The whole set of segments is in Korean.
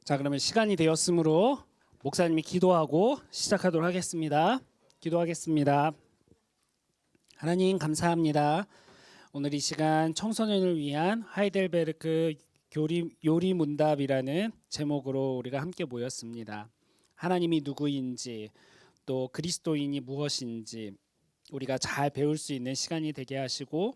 자, 그러면 시간이 되었으므로 목사님이 기도하고 시작하도록 하겠습니다. 기도하겠습니다. 하나님 감사합니다. 오늘 이 시간 청소년을 위한 하이델베르크 요리 문답이라는 제목으로 우리가 함께 모였습니다. 하나님이 누구인지 또 그리스도인이 무엇인지 우리가 잘 배울 수 있는 시간이 되게 하시고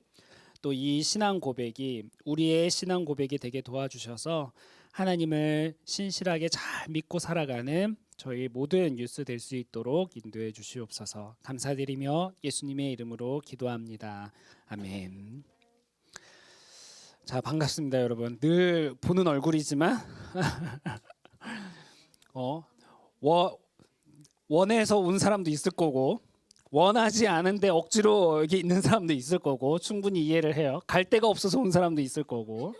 또 이 신앙 고백이 우리의 신앙 고백이 되게 도와주셔서 하나님을 신실하게 잘 믿고 살아가는 저희 모든 뉴스 될 수 있도록 인도해 주시옵소서. 감사드리며 예수님의 이름으로 기도합니다. 아멘. 자, 반갑습니다, 여러분. 늘 보는 얼굴이지만 원해서 온 사람도 있을 거고 원하지 않은데 억지로 여기 있는 사람도 있을 거고 충분히 이해를 해요. 갈 데가 없어서 온 사람도 있을 거고.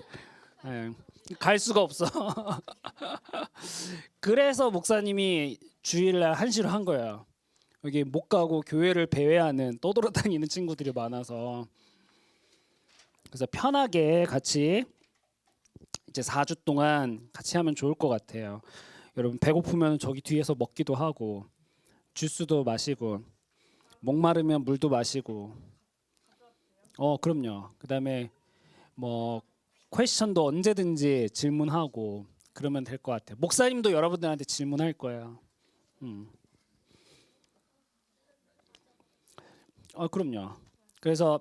갈 수가 없어. 그래서 목사님이 주일날 한시로 한 거예요. 여기 못 가고 교회를 배회하는 떠돌아다니는 친구들이 많아서 그래서 편하게 같이 이제 4주 동안 같이 하면 좋을 것 같아요. 여러분 배고프면 저기 뒤에서 먹기도 하고 주스도 마시고 목마르면 물도 마시고 그럼요. 그다음에 뭐 퀘스천도 언제든지 질문하고 그러면 될 것 같아요. 목사님도 여러분들한테 질문할 거예요. 그럼요. 그래서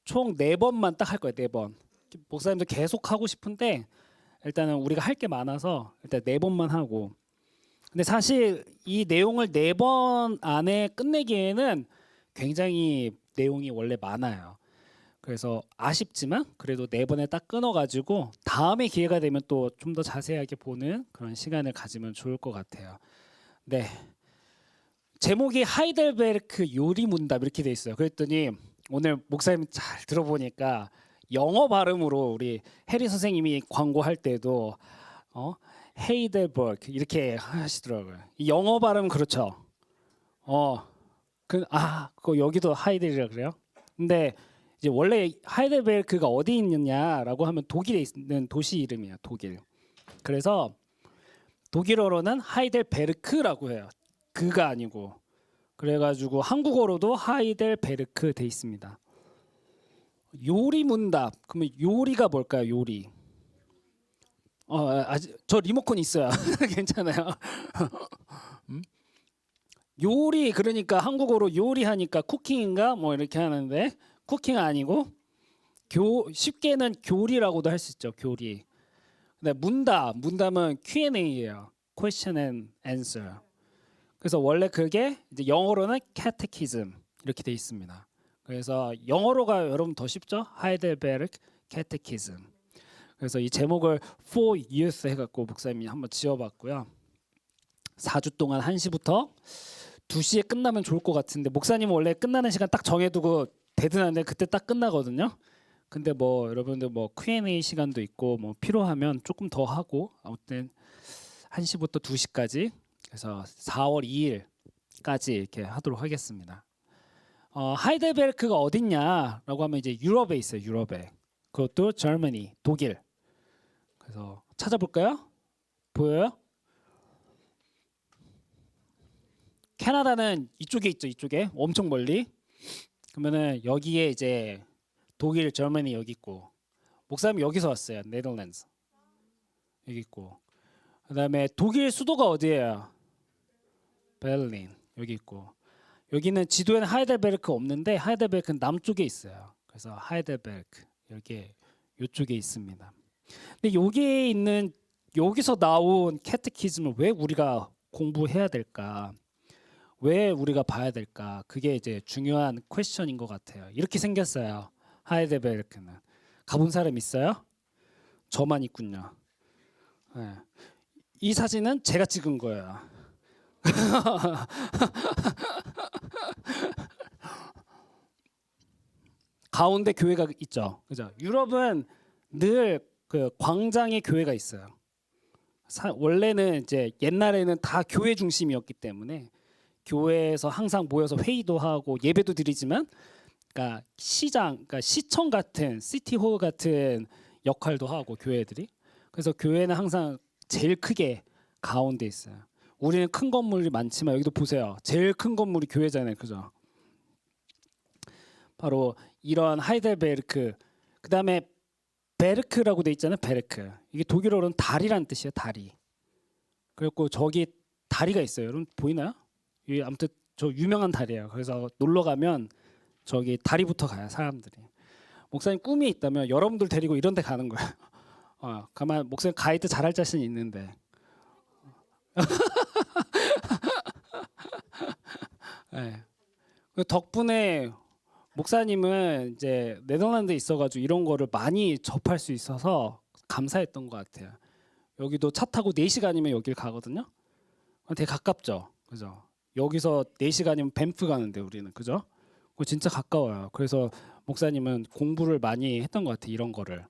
총 4번만 딱 할 거예요. 4번. 목사님도 계속 하고 싶은데 일단은 우리가 할 게 많아서 일단 4번만 하고. 근데 사실 이 내용을 4번 안에 끝내기에는 굉장히 내용이 원래 많아요. 그래서 아쉽지만 그래도 4번에 딱 끊어가지고 다음에 기회가 되면 또 좀 더 자세하게 보는 그런 시간을 가지면 좋을 것 같아요. 네, 제목이 하이델베르크 요리 문답 이렇게 돼 있어요. 그랬더니 오늘 목사님 잘 들어보니까 영어 발음으로 우리 해리 선생님이 광고할 때도 헤이델버그 이렇게 하시더라고요. 이 영어 발음 그렇죠. 그거 여기도 하이델이라 그래요. 근데 이제 원래 하이델베르크가 어디 있느냐라고 하면 독일에 있는 도시 이름이에요. 독일. 그래서 독일어로는 하이델베르크라고 해요. 그가 아니고. 그래가지고 한국어로도 하이델베르크 돼 있습니다. 요리 문답. 그러면 요리가 뭘까요? 요리. 저 리모컨 있어요. 괜찮아요. 요리 그러니까 한국어로 요리하니까 쿠킹인가 뭐 이렇게 하는데 쿠킹 아니고 쉽게는 교리라고도 할 수 있죠. 교리. 근데 문답은 Q&A예요. Question and Answer. 그래서 원래 그게 이제 영어로는 catechism 이렇게 돼 있습니다. 그래서 영어로가 여러분 더 쉽죠? 하이델베르크 catechism. 그래서 이 제목을 For Youth 해갖고 목사님이 한번 지어봤고요. 4주 동안 1시부터 2시에 끝나면 좋을 것 같은데 목사님은 원래 끝나는 시간 딱 정해두고 데드는데 그때 딱 끝나거든요. 근데 뭐 여러분들 뭐 Q&A 시간도 있고 뭐 필요하면 조금 더 하고 아무튼 1시부터 2시까지 그래서 4월 2일까지 이렇게 하도록 하겠습니다. 하이델베르크가 어딨냐라고 하면 이제 유럽에 있어요. 유럽에. 그것도 Germany, 독일. 그래서 찾아볼까요? 보여요? 캐나다는 이쪽에 있죠. 이쪽에 엄청 멀리. 그러면은 여기에 이제 독일, 저머니 여기 있고 목사님 여기서 왔어요. 네덜란드 여기 있고 그다음에 독일 수도가 어디예요? 베를린 여기 있고 여기는 지도에는 하이델베르크 없는데 하이델베르크는 남쪽에 있어요. 그래서 하이델베르크 여기 이쪽에 있습니다. 근데 여기에 있는 여기서 나온 캐테키즘을 왜 우리가 공부해야 될까? 왜 우리가 봐야 될까? 그게 이제 중요한 퀘스천인 것 같아요. 이렇게 생겼어요. 하이델베르크는. 가본 사람 있어요? 저만 있군요. 네. 이 사진은 제가 찍은 거예요. 가운데 교회가 있죠. 그죠? 유럽은 늘 그 광장에 교회가 있어요. 원래는 이제 옛날에는 다 교회 중심이었기 때문에 교회에서 항상 모여서 회의도 하고 예배도 드리지만 그러니까 그러니까 시청 같은 시티홀 같은 역할도 하고 교회들이. 그래서 교회는 항상 제일 크게 가운데 있어요. 우리는 큰 건물이 많지만 여기도 보세요. 제일 큰 건물이 교회잖아요. 그죠? 바로 이런 하이델베르크. 그다음에 베르크라고 돼 있잖아요. 베르크. 이게 독일어로는 다리란 뜻이에요. 다리. 그리고 저기 다리가 있어요. 여러분 보이나요? 이 아무튼 저 유명한 다리예요. 그래서 놀러 가면 저기 다리부터 가요. 사람들이. 목사님 꿈이 있다면 여러분들 데리고 이런 데 가는 거예요. 가만 목사님 가이드 잘할 자신 있는데. 네. 덕분에 목사님은 이제 네덜란드에 있어가지고 이런 거를 많이 접할 수 있어서 감사했던 것 같아요. 여기도 차 타고 4시간이면 여길 가거든요. 되게 가깝죠, 그죠? 여기서 4시간이면 밴프 가는데 우리는 그죠? 그거 진짜 가까워요. 그래서 목사님은 공부를 많이 했던 것 같아요, 이런 거를.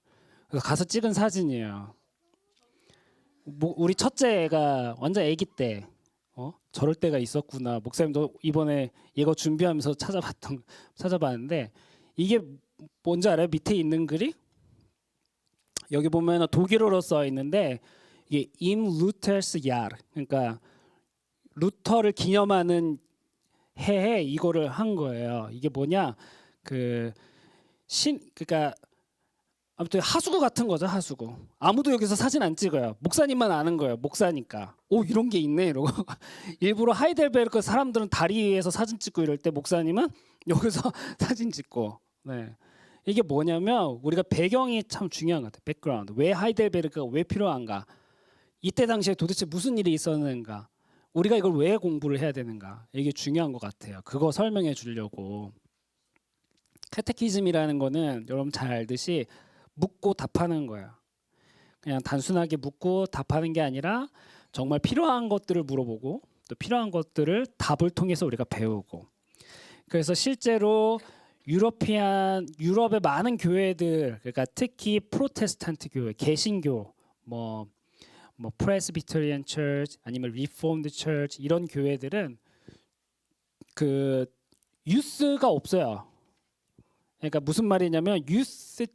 그래서 가서 찍은 사진이에요. 우리 첫째 애가 완전 아기 때 저럴 때가 있었구나. 목사님도 이번에 이거 준비하면서 찾아봤는데 이게 뭔지 알아요? 밑에 있는 글이 여기 보면 독일어로 써 있는데 이게 임 루테르스 야르, 그러니까 루터를 기념하는 해에 이거를 한 거예요. 이게 뭐냐? 그러니까 아무튼 하수구 같은 거죠. 하수구. 아무도 여기서 사진 안 찍어요. 목사님만 아는 거예요. 목사니까. 오, 이런 게 있네 이러고. 일부러 하이델베르크 사람들은 다리 위에서 사진 찍고 이럴 때 목사님은 여기서 사진 찍고. 네. 이게 뭐냐면 우리가 배경이 참 중요한 것 같아요. 백그라운드. 왜 하이델베르크가 왜 필요한가? 이때 당시에 도대체 무슨 일이 있었는가? 우리가 이걸 왜 공부를 해야 되는가? 이게 중요한 것 같아요. 그거 설명해 주려고. 카테키즘이라는 거는 여러분 잘 알듯이 묻고 답하는 거예요. 그냥 단순하게 묻고 답하는 게 아니라 정말 필요한 것들을 물어보고 또 필요한 것들을 답을 통해서 우리가 배우고. 그래서 실제로 유럽의 많은 교회들, 그러니까 특히 프로테스탄트 교회, 개신교, 뭐 프레스비테리안 처치 아니면 리폼드 처치 이런 교회들은 그 유스가 없어요. 그러니까 무슨 말이냐면 유스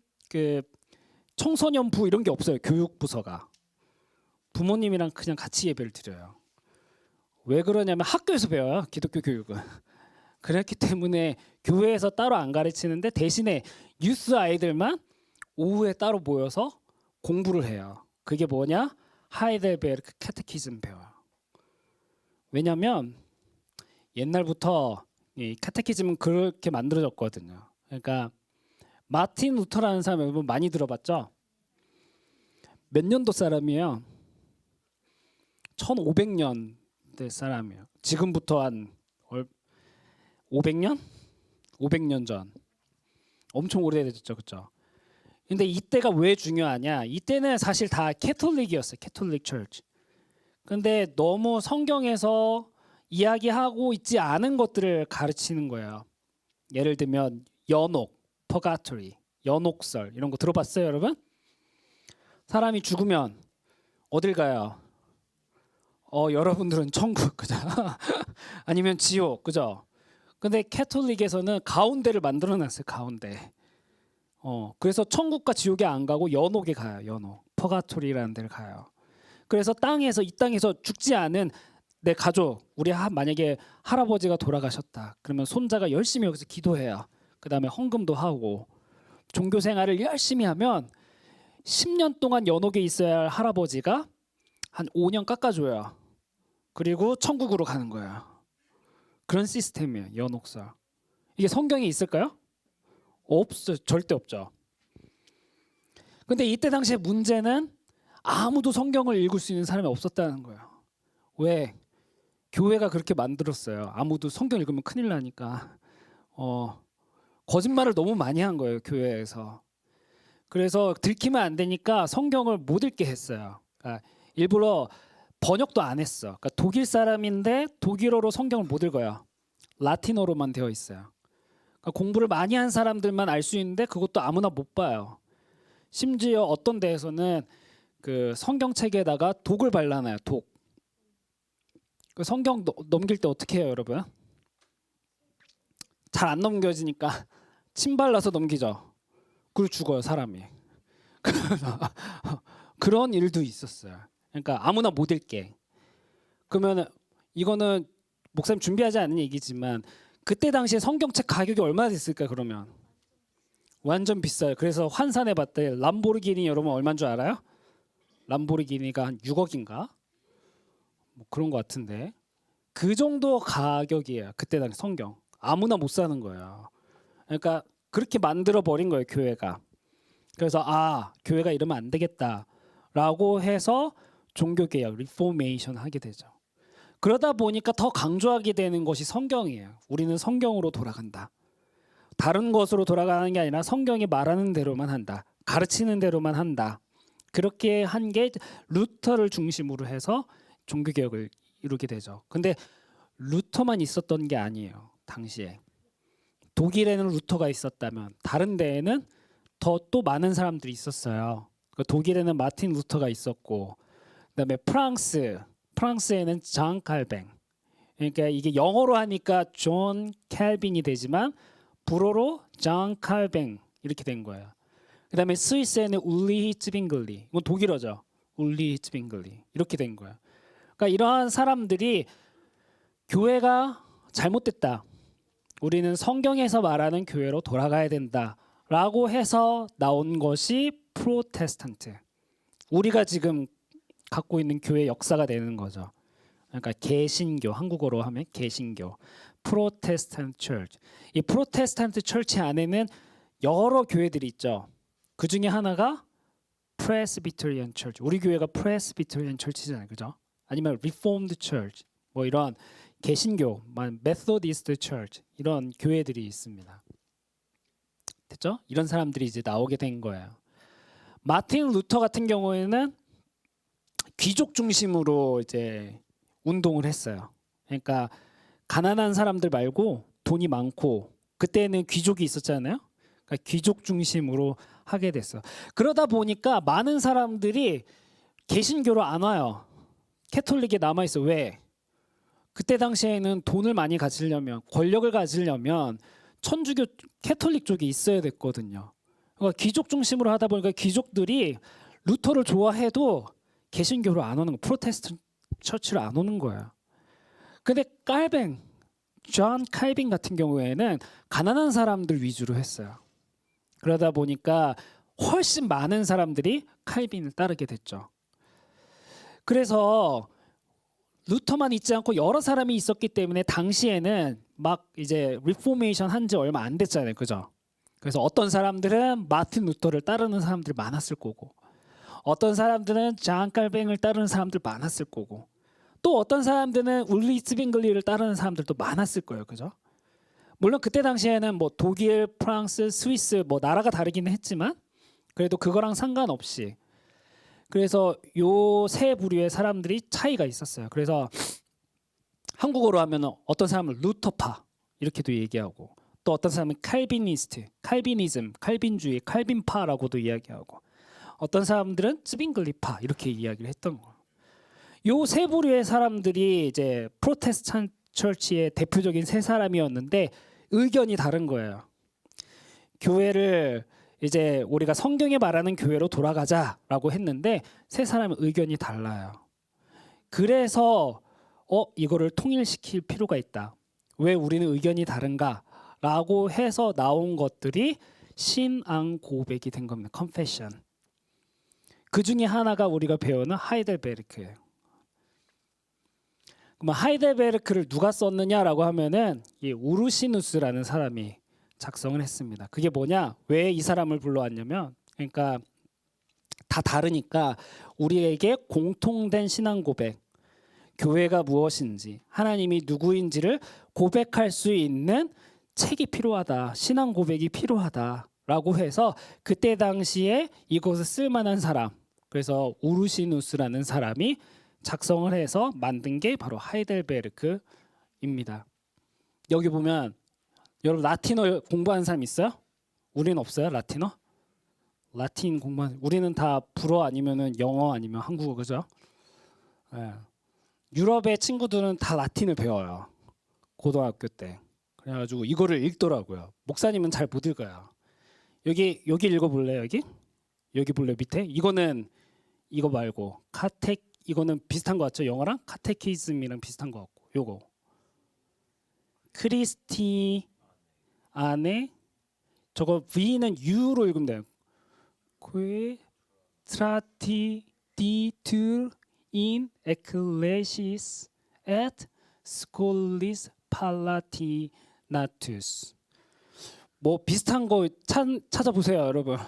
청소년부 이런 게 없어요. 교육부서가. 부모님이랑 그냥 같이 예배를 드려요. 왜 그러냐면 학교에서 배워요. 기독교 교육은. 그렇기 때문에 교회에서 따로 안 가르치는데 대신에 유스 아이들만 오후에 따로 모여서 공부를 해요. 그게 뭐냐? 하이델베르크 카테키즘 배워요. 왜냐면 옛날부터 이 카테키즘은 그렇게 만들어졌거든요. 그러니까 마틴 루터라는 사람 여러분 많이 들어봤죠? 몇 년도 사람이에요? 1500년대 사람이에요. 지금부터 한 500년? 500년 전. 엄청 오래됐죠. 그렇죠? 근데 이때가 왜 중요하냐? 이때는 사실 다 캐톨릭이었어요. 캐톨릭 처치. 근데 너무 성경에서 이야기하고 있지 않은 것들을 가르치는 거예요. 예를 들면 연옥, 퍼가토리, 연옥설 이런 거 들어봤어요, 여러분? 사람이 죽으면 어딜 가요? 여러분들은 천국, 그죠? 아니면 지옥, 그죠? 근데 캐톨릭에서는 가운데를 만들어놨어요, 가운데. 그래서 천국과 지옥에 안 가고 연옥에 가요, 연옥. 퍼가토리라는 데를 가요. 그래서 이 땅에서 죽지 않은 내 가족, 만약에 할아버지가 돌아가셨다. 그러면 손자가 열심히 여기서 기도해요. 그다음에 헌금도 하고 종교 생활을 열심히 하면 10년 동안 연옥에 있어야 할 할아버지가 한 5년 깎아줘요. 그리고 천국으로 가는 거예요. 그런 시스템이에요. 연옥설. 이게 성경에 있을까요? 없어요. 절대 없죠. 근데 이때 당시에 문제는 아무도 성경을 읽을 수 있는 사람이 없었다는 거예요. 왜? 교회가 그렇게 만들었어요. 아무도 성경 읽으면 큰일 나니까. 거짓말을 너무 많이 한 거예요, 교회에서. 그래서 들키면 안 되니까 성경을 못 읽게 했어요. 그러니까 일부러 번역도 안 했어. 그러니까 독일 사람인데 독일어로 성경을 못 읽어요. 라틴어로만 되어 있어요. 그러니까 공부를 많이 한 사람들만 알 수 있는데 그것도 아무나 못 봐요. 심지어 어떤 데에서는 그 성경책에다가 독을 발라놔요. 독. 그 성경 넘길 때 어떻게 해요, 여러분? 잘 안 넘겨지니까 침 발라서 넘기죠. 그리고 죽어요, 사람이. 그런 일도 있었어요. 그러니까 아무나 못 읽게. 그러면 이거는 목사님 준비하지 않은 얘기지만 그때 당시에 성경책 가격이 얼마나 됐을까 그러면 완전 비싸요. 그래서 환산해 봤대. 람보르기니 여러분 얼마인 줄 알아요? 람보르기니가 한 6억인가? 뭐 그런 것 같은데 그 정도 가격이에요. 그때 당시 성경 아무나 못 사는 거예요. 그러니까 그렇게 만들어 버린 거예요 교회가. 그래서 교회가 이러면 안 되겠다라고 해서 종교개혁 리포메이션 하게 되죠. 그러다 보니까 더 강조하게 되는 것이 성경이에요. 우리는 성경으로 돌아간다. 다른 것으로 돌아가는 게 아니라 성경이 말하는 대로만 한다. 가르치는 대로만 한다. 그렇게 한 게 루터를 중심으로 해서 종교개혁을 이루게 되죠. 근데 루터만 있었던 게 아니에요. 당시에 독일에는 루터가 있었다면 다른 데에는 더 또 많은 사람들이 있었어요. 독일에는 마틴 루터가 있었고 그다음에 프랑스에는 잔 칼뱅. 그러니까 이게 영어로 하니까 존 칼빈이 되지만 불어로 잔 칼뱅 이렇게 된 거예요. 그다음에 스위스에는 울리히 츠빙글리. 이건 독일어죠. 울리히 츠빙글리 이렇게 된 거예요. 그러니까 이러한 사람들이 교회가 잘못됐다. 우리는 성경에서 말하는 교회로 돌아가야 된다라고 해서 나온 것이 프로테스탄트. 우리가 지금 갖고 있는 교회 역사가 되는 거죠. 그러니까 개신교, 한국어로 하면 개신교, 프로테스탄트 처치. 이 프로테스탄트 처치 안에는 여러 교회들이 있죠. 그 중에 하나가 프레스비테리안 처치. 우리 교회가 프레스비테리안 처치잖아요, 그죠? 아니면 리포음드 처치, 뭐 이런 개신교, 메소디스트 처치 이런 교회들이 있습니다. 됐죠? 이런 사람들이 이제 나오게 된 거예요. 마틴 루터 같은 경우에는 귀족 중심으로 이제 운동을 했어요. 그러니까 가난한 사람들 말고 돈이 많고 그때는 귀족이 있었잖아요. 그러니까 귀족 중심으로 하게 됐어요. 그러다 보니까 많은 사람들이 개신교로 안 와요. 캐톨릭에 남아 있어. 왜? 그때 당시에는 돈을 많이 가지려면 권력을 가지려면 천주교 캐톨릭 쪽에 있어야 됐거든요. 그러니까 귀족 중심으로 하다 보니까 귀족들이 루터를 좋아해도 개신교로 안 오는 거, 프로테스탄트 처치로 안 오는 거예요. 근데 존 칼빈 같은 경우에는 가난한 사람들 위주로 했어요. 그러다 보니까 훨씬 많은 사람들이 칼빈을 따르게 됐죠. 그래서 루터만 있지 않고 여러 사람이 있었기 때문에 당시에는 막 이제 리포메이션 한 지 얼마 안 됐잖아요, 그죠? 그래서 어떤 사람들은 마틴 루터를 따르는 사람들이 많았을 거고, 어떤 사람들은 잔 칼뱅을 따르는 사람들 많았을 거고, 또 어떤 사람들은 울리 츠빙글리를 따르는 사람들도 많았을 거예요, 그죠? 물론 그때 당시에는 뭐 독일, 프랑스, 스위스 뭐 나라가 다르기는 했지만 그래도 그거랑 상관없이 그래서 요 세 부류의 사람들이 차이가 있었어요. 그래서 한국어로 하면 어떤 사람은 루터파 이렇게도 얘기하고 또 어떤 사람은 칼비니스트, 칼비니즘, 칼빈주의, 칼빈파라고도 이야기하고 어떤 사람들은 츠빙글리파 이렇게 이야기를 했던 거예요. 요 세 부류의 사람들이 이제 프로테스탄트 처치의 대표적인 세 사람이었는데 의견이 다른 거예요. 교회를 이제 우리가 성경에 말하는 교회로 돌아가자라고 했는데 세 사람의 의견이 달라요. 그래서 이거를 통일시킬 필요가 있다. 왜 우리는 의견이 다른가라고 해서 나온 것들이 신앙 고백이 된 겁니다. confession. 그 중에 하나가 우리가 배우는 하이델베르크예요. 그럼 하이델베르크를 누가 썼느냐라고 하면은 이 우르시누스라는 사람이 작성을 했습니다. 그게 뭐냐? 왜 이 사람을 불러왔냐면, 그러니까 다 다르니까 우리에게 공통된 신앙 고백, 교회가 무엇인지, 하나님이 누구인지를 고백할 수 있는 책이 필요하다, 신앙 고백이 필요하다라고 해서 그때 당시에 이것을 쓸만한 사람, 그래서 우르시누스라는 사람이 작성을 해서 만든 게 바로 하이델베르크입니다. 여기 보면 여러분 라틴어 공부하는 사람 있어요? 우리는 없어요, 라틴어? 라틴 공부하는 우리는 다 불어 아니면은 영어 아니면 한국어, 그죠? 예. 유럽의 친구들은 다 라틴을 배워요. 고등학교 때. 그래가지고 이거를 읽더라고요. 목사님은 잘 못 읽어요. 여기 읽어볼래요? 여기 볼래 밑에? 이거는 이거 말고 이거는 비슷한 것 같죠? 영어랑 카테키즘이랑 비슷한 것 같고 요거 크리스티 안에 저거 V는 U로 읽으면 돼요. que traditur in ecclesiis et scholis palatinatus. 뭐 비슷한 거 찾아보세요, 여러분.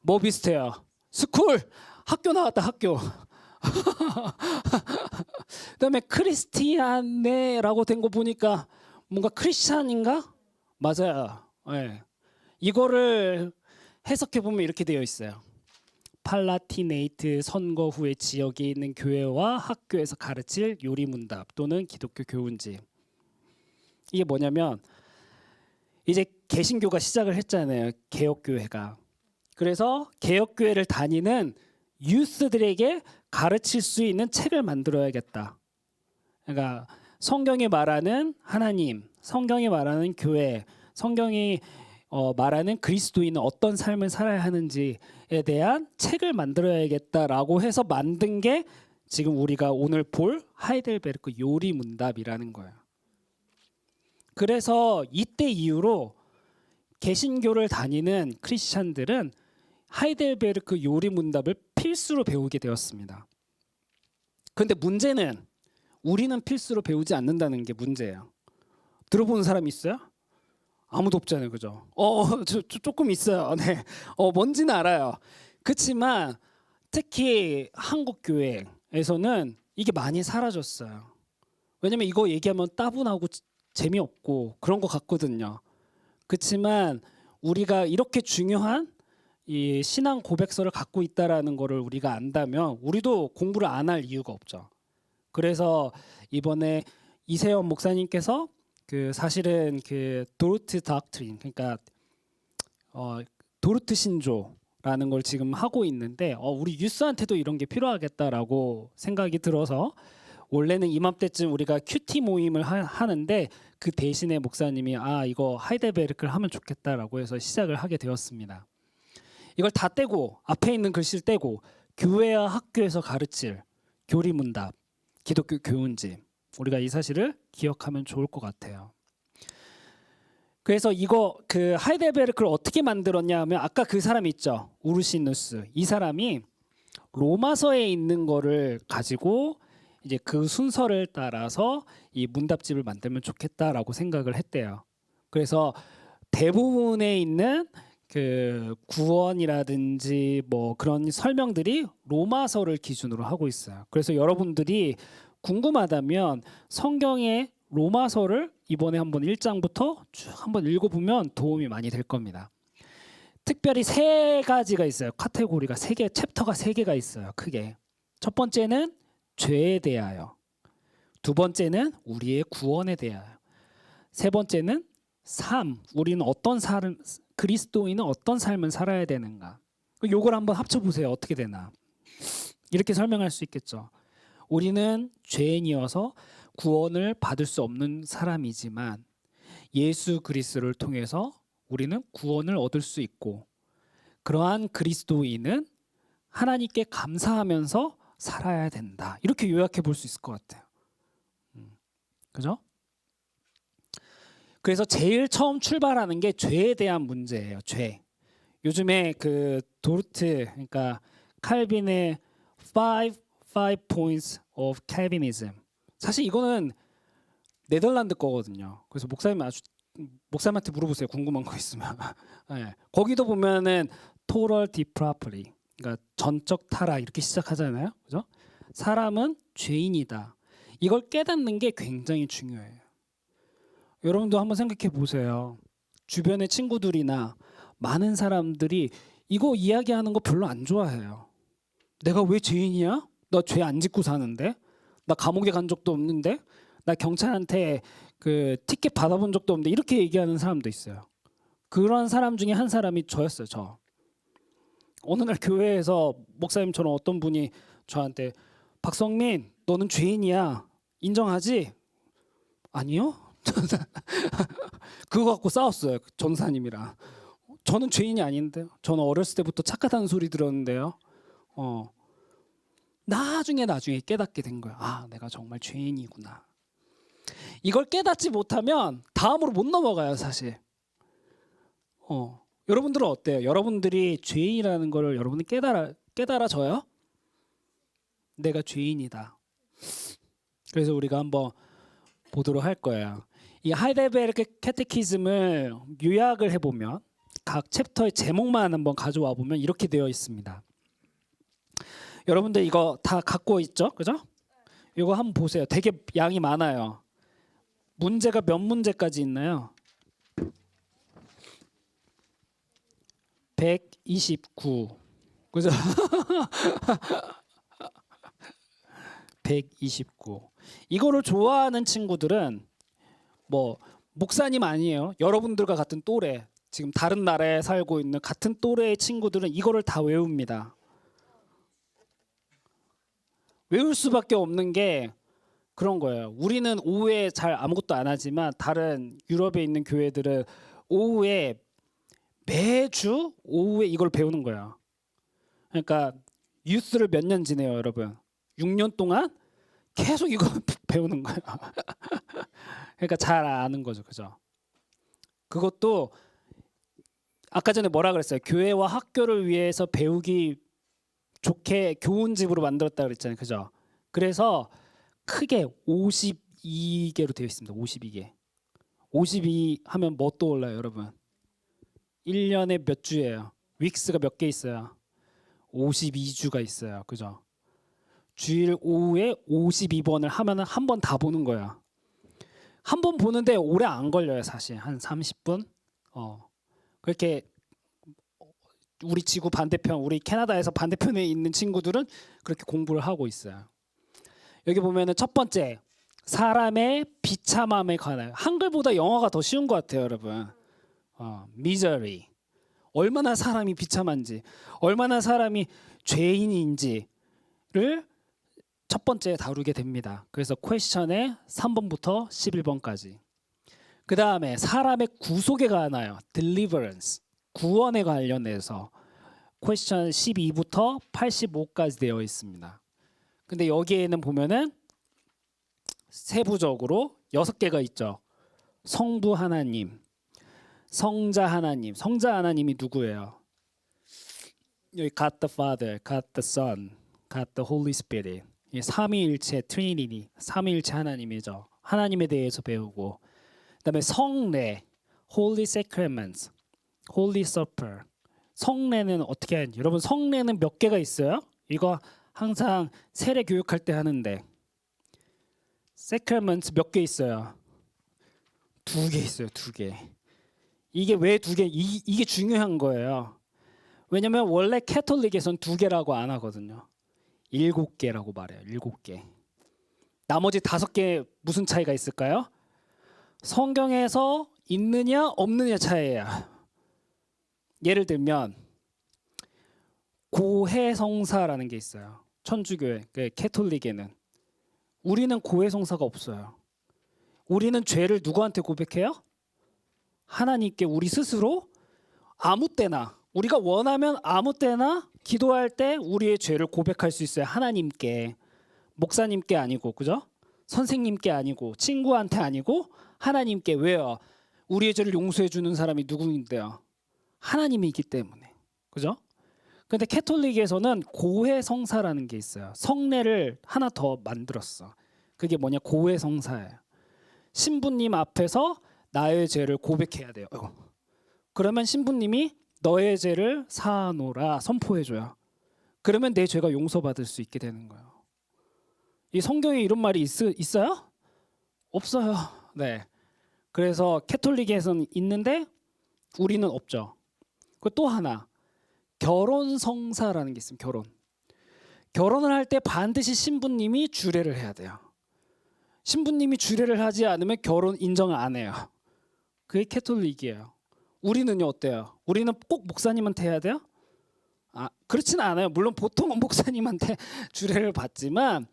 뭐 비슷해요? 스쿨 학교 나왔다 학교. 그다음에 크리스티아네라고 된 거 보니까 뭔가 크리스찬인가? 맞아요. 네. 이거를 해석해 보면 이렇게 되어 있어요. 팔라티네이트 선거 후에 지역에 있는 교회와 학교에서 가르칠 요리 문답 또는 기독교 교훈집. 이게 뭐냐면 이제 개신교가 시작을 했잖아요. 개혁교회가. 그래서 개혁교회를 다니는 유스들에게 가르칠 수 있는 책을 만들어야겠다. 그러니까 성경이 말하는 하나님, 성경이 말하는 교회, 성경이 말하는 그리스도인은 어떤 삶을 살아야 하는지에 대한 책을 만들어야겠다라고 해서 만든 게 지금 우리가 오늘 볼 하이델베르크 요리 문답이라는 거예요. 그래서 이때 이후로 개신교를 다니는 크리스찬들은 하이델베르크 요리 문답을 필수로 배우게 되었습니다. 그런데 문제는 우리는 필수로 배우지 않는다는 게 문제예요. 들어보는 사람 있어요? 아무도 없잖아요, 그죠? 조금 있어요. 네, 뭔지는 알아요. 그렇지만 특히 한국 교회에서는 이게 많이 사라졌어요. 왜냐면 이거 얘기하면 따분하고 재미없고 그런 것 같거든요. 그렇지만 우리가 이렇게 중요한 이 신앙 고백서를 갖고 있다라는 거를 우리가 안다면 우리도 공부를 안 할 이유가 없죠. 그래서 이번에 이세연 목사님께서 그 사실은 그 도르트 닥트린, 그러니까 도르트 신조라는 걸 지금 하고 있는데 우리 유스한테도 이런 게 필요하겠다라고 생각이 들어서 원래는 이맘때쯤 우리가 큐티 모임을 하는데 그 대신에 목사님이 이거 하이델베르크를 하면 좋겠다라고 해서 시작을 하게 되었습니다. 이걸 다 떼고 앞에 있는 글씨를 떼고 교회와 학교에서 가르칠 교리문답, 기독교 교훈집, 우리가 이 사실을 기억하면 좋을 것 같아요. 그래서 이거 그 하이델베르크를 어떻게 만들었냐 하면 아까 그 사람 있죠, 우르시누스. 이 사람이 로마서에 있는 거를 가지고 이제 그 순서를 따라서 이 문답집을 만들면 좋겠다라고 생각을 했대요. 그래서 대부분에 있는 그 구원이라든지 뭐 그런 설명들이 로마서를 기준으로 하고 있어요. 그래서 여러분들이 궁금하다면 성경의 로마서를 이번에 한번 1장부터 쭉 한번 읽어보면 도움이 많이 될 겁니다. 특별히 세 가지가 있어요. 카테고리가 세 개, 챕터가 세 개가 있어요. 크게. 첫 번째는 죄에 대하여, 두 번째는 우리의 구원에 대하여, 세 번째는 삶, 우리는 어떤 삶, 그리스도인은 어떤 삶을 살아야 되는가. 요걸 한번 합쳐보세요. 어떻게 되나. 이렇게 설명할 수 있겠죠. 우리는 죄인이어서 구원을 받을 수 없는 사람이지만 예수 그리스도를 통해서 우리는 구원을 얻을 수 있고, 그러한 그리스도인은 하나님께 감사하면서 살아야 된다. 이렇게 요약해 볼 수 있을 것 같아요. 그죠? 그래서 제일 처음 출발하는 게 죄에 대한 문제예요. 죄. 요즘에 그 도르트, 그러니까 칼빈의 Five Points of Calvinism. 사실 이거는 네덜란드 거거든요. 그래서 목사님한테 물어보세요. 궁금한 거 있으면. 네. 거기도 보면은 total depravity, 그러니까 전적 타락 이렇게 시작하잖아요. 그죠? 사람은 죄인이다. 이걸 깨닫는 게 굉장히 중요해요. 여러분도 한번 생각해 보세요. 주변의 친구들이나 많은 사람들이 이거 이야기하는 거 별로 안 좋아해요. 내가 왜 죄인이야? 나 죄 안 짓고 사는데? 나 감옥에 간 적도 없는데? 나 경찰한테 그 티켓 받아본 적도 없는데? 이렇게 얘기하는 사람도 있어요. 그런 사람 중에 한 사람이 저였어요. 저. 어느 날 교회에서 목사님처럼 어떤 분이 저한테 박성민, 너는 죄인이야. 인정하지? 아니요? 그거 갖고 싸웠어요. 전사님이랑. 저는 죄인이 아닌데요. 저는 어렸을 때부터 착하다는 소리 들었는데요. 나중에 깨닫게 된 거예요. 아, 내가 정말 죄인이구나. 이걸 깨닫지 못하면 다음으로 못 넘어가요, 사실. 여러분들은 어때요? 여러분들이 죄인이라는 걸 여러분이 깨달아져요? 내가 죄인이다. 그래서 우리가 한번 보도록 할 거예요. 이 하이델베르크 캐테키즘을 요약을 해보면 각 챕터의 제목만 한번 가져와 보면 이렇게 되어 있습니다. 여러분들 이거 다 갖고 있죠? 그죠? 이거 한번 보세요. 되게 양이 많아요. 문제가 몇 문제까지 있나요? 129. 그죠? 129. 이거를 좋아하는 친구들은 뭐 목사님 아니에요. 여러분들과 같은 또래, 지금 다른 나라에 살고 있는 같은 또래의 친구들은 이거를 다 외웁니다. 외울 수밖에 없는 게 그런 거예요. 우리는 오후에 잘 아무것도 안 하지만 다른 유럽에 있는 교회들은 오후에 매주 오후에 이걸 배우는 거예요. 그러니까 유스를 몇 년 지내요, 여러분? 6년 동안 계속 이거 배우는 거예요. 그러니까 잘 아는 거죠, 그죠? 그것도 아까 전에 뭐라 그랬어요? 교회와 학교를 위해서 배우기 좋게 교훈집으로 만들었다 그랬잖아요, 그죠? 그래서 크게 52개로 되어 있습니다. 52개. 52 하면 뭐 떠올라요, 여러분? 1년에 몇 주예요? 윅스가 몇 개 있어요? 52주가 있어요, 그죠? 주일 오후에 52번을 하면은 한 번 다 보는 거야. 한 번 보는데 오래 안 걸려요, 사실. 한 30분? 그렇게 우리 지구 반대편, 우리 캐나다에서 반대편에 있는 친구들은 그렇게 공부를 하고 있어요. 여기 보면은 첫 번째, 사람의 비참함에 관하여. 한글보다 영어가 더 쉬운 것 같아요, 여러분. misery. 얼마나 사람이 비참한지, 얼마나 사람이 죄인인지를 첫 번째 다루게 됩니다. 그래서 퀘스천에 3번부터 11번까지. 그 다음에 사람의 구속에 관하여 deliverance, 구원에 관련해서 퀘스천 12부터 85까지 되어 있습니다. 근데 여기에는 보면은 세부적으로 6개가 있죠. 성부 하나님, 성자 하나님. 성자 하나님이 누구예요? 여기 God the Father, God the Son, God the Holy Spirit. 이 삼위일체 트리니티, 삼위일체 하나님이죠. 하나님에 대해서 배우고, 그다음에 성례, Holy Sacraments, Holy Supper. 성례는 어떻게 하는지. 여러분 성례는 몇 개가 있어요? 이거 항상 세례 교육할 때 하는데. Sacraments 몇 개 있어요? 2개 있어요. 2개. 이게 왜 2개? 이게 중요한 거예요. 왜냐면 원래 캐톨릭에선 2개라고 안 하거든요. 7개라고 말해요. 7개. 나머지 5개 무슨 차이가 있을까요? 성경에서 있느냐 없느냐 차이예요. 예를 들면 고해성사라는 게 있어요. 천주교회, 캐톨릭에는. 우리는 고해성사가 없어요. 우리는 죄를 누구한테 고백해요? 하나님께. 우리 스스로 아무 때나, 우리가 원하면 아무 때나 기도할 때 우리의 죄를 고백할 수 있어요. 하나님께. 목사님께 아니고, 그죠? 선생님께 아니고, 친구한테 아니고 하나님께. 왜요? 우리의 죄를 용서해 주는 사람이 누구인데요? 하나님이기 때문에. 그죠? 근데 캐톨릭에서는 고해성사라는 게 있어요. 성례를 하나 더 만들었어. 그게 뭐냐? 고해성사예요. 신부님 앞에서 나의 죄를 고백해야 돼요. 그러면 신부님이 너의 죄를 사하노라 선포해줘요. 그러면 내 죄가 용서받을 수 있게 되는 거예요. 이 성경에 이런 말이 있어요? 없어요. 네. 그래서 캐톨릭에서는 있는데 우리는 없죠. 그 또 하나, 결혼 성사라는 게 있습니다. 결혼을 할 때 반드시 신부님이 주례를 해야 돼요. 신부님이 주례를 하지 않으면 결혼 인정을 안 해요. 그게 캐톨릭이에요. 우리는요 어때요? 우리는 꼭 목사님한테 해야 돼요? 그렇지는 않아요. 물론 보통은 목사님한테 주례를 받지만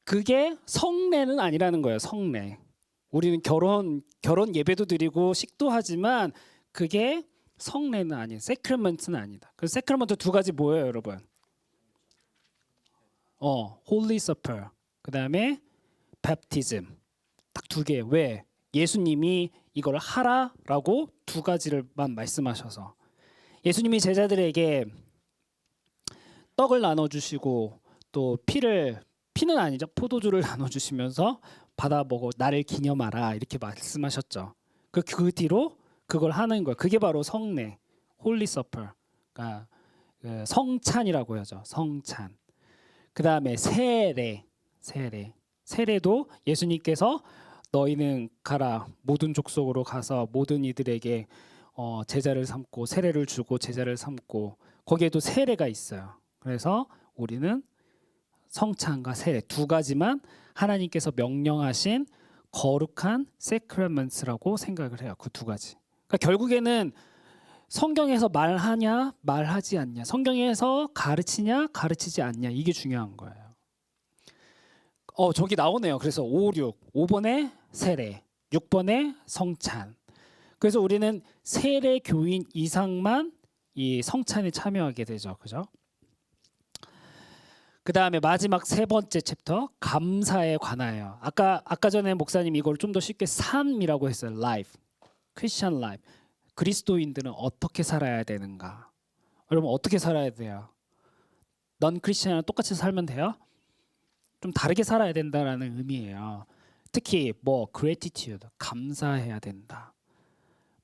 그게 성례는 아니라는 거예요. 성례. 우리는 결혼 예배도 드리고 식도하지만 그게 성례는 아니에요. 세크레먼트는 아니다. 그 세크레먼트 2가지 뭐예요, 여러분? 홀리 서퍼. 그다음에 베프티즘. 딱 두 개. 왜? 예수님이 이걸 하라라고 두 가지를만 말씀하셔서 예수님이 제자들에게 떡을 나눠 주시고 또 피는 아니죠. 포도주를 나눠 주시면서 받아 먹어 나를 기념하라 이렇게 말씀하셨죠. 그 뒤로 그걸 하는 거예요. 그게 바로 성례, 홀리 서퍼. 그러니까 성찬이라고 하죠. 성찬. 그다음에 세례도 예수님께서 너희는 가라 모든 족속으로 가서 모든 이들에게 제자를 삼고 세례를 주고 제자를 삼고 거기에도 세례가 있어요. 그래서 우리는 성찬과 세례 두 가지만 하나님께서 명령하신 거룩한 세크라멘트라고 생각을 해요. 그 두 가지. 그러니까 결국에는 성경에서 말하냐 말하지 않냐, 성경에서 가르치냐 가르치지 않냐, 이게 중요한 거예요. 저기 나오네요. 그래서 5, 6, 5번에 세례, 6번에 성찬. 그래서 우리는 세례 교인 이상만 이 성찬에 참여하게 되죠. 그죠? 그 다음에 마지막 세 번째 챕터 감사에 관하여. 아까 전에 목사님 이걸 좀 더 쉽게 삶이라고 했어요. life, Christian life. 그리스도인들은 어떻게 살아야 되는가? 여러분 어떻게 살아야 돼요? 넌 크리스천이랑 똑같이 살면 돼요? 좀 다르게 살아야 된다라는 의미예요. 특히 gratitude, 감사해야 된다.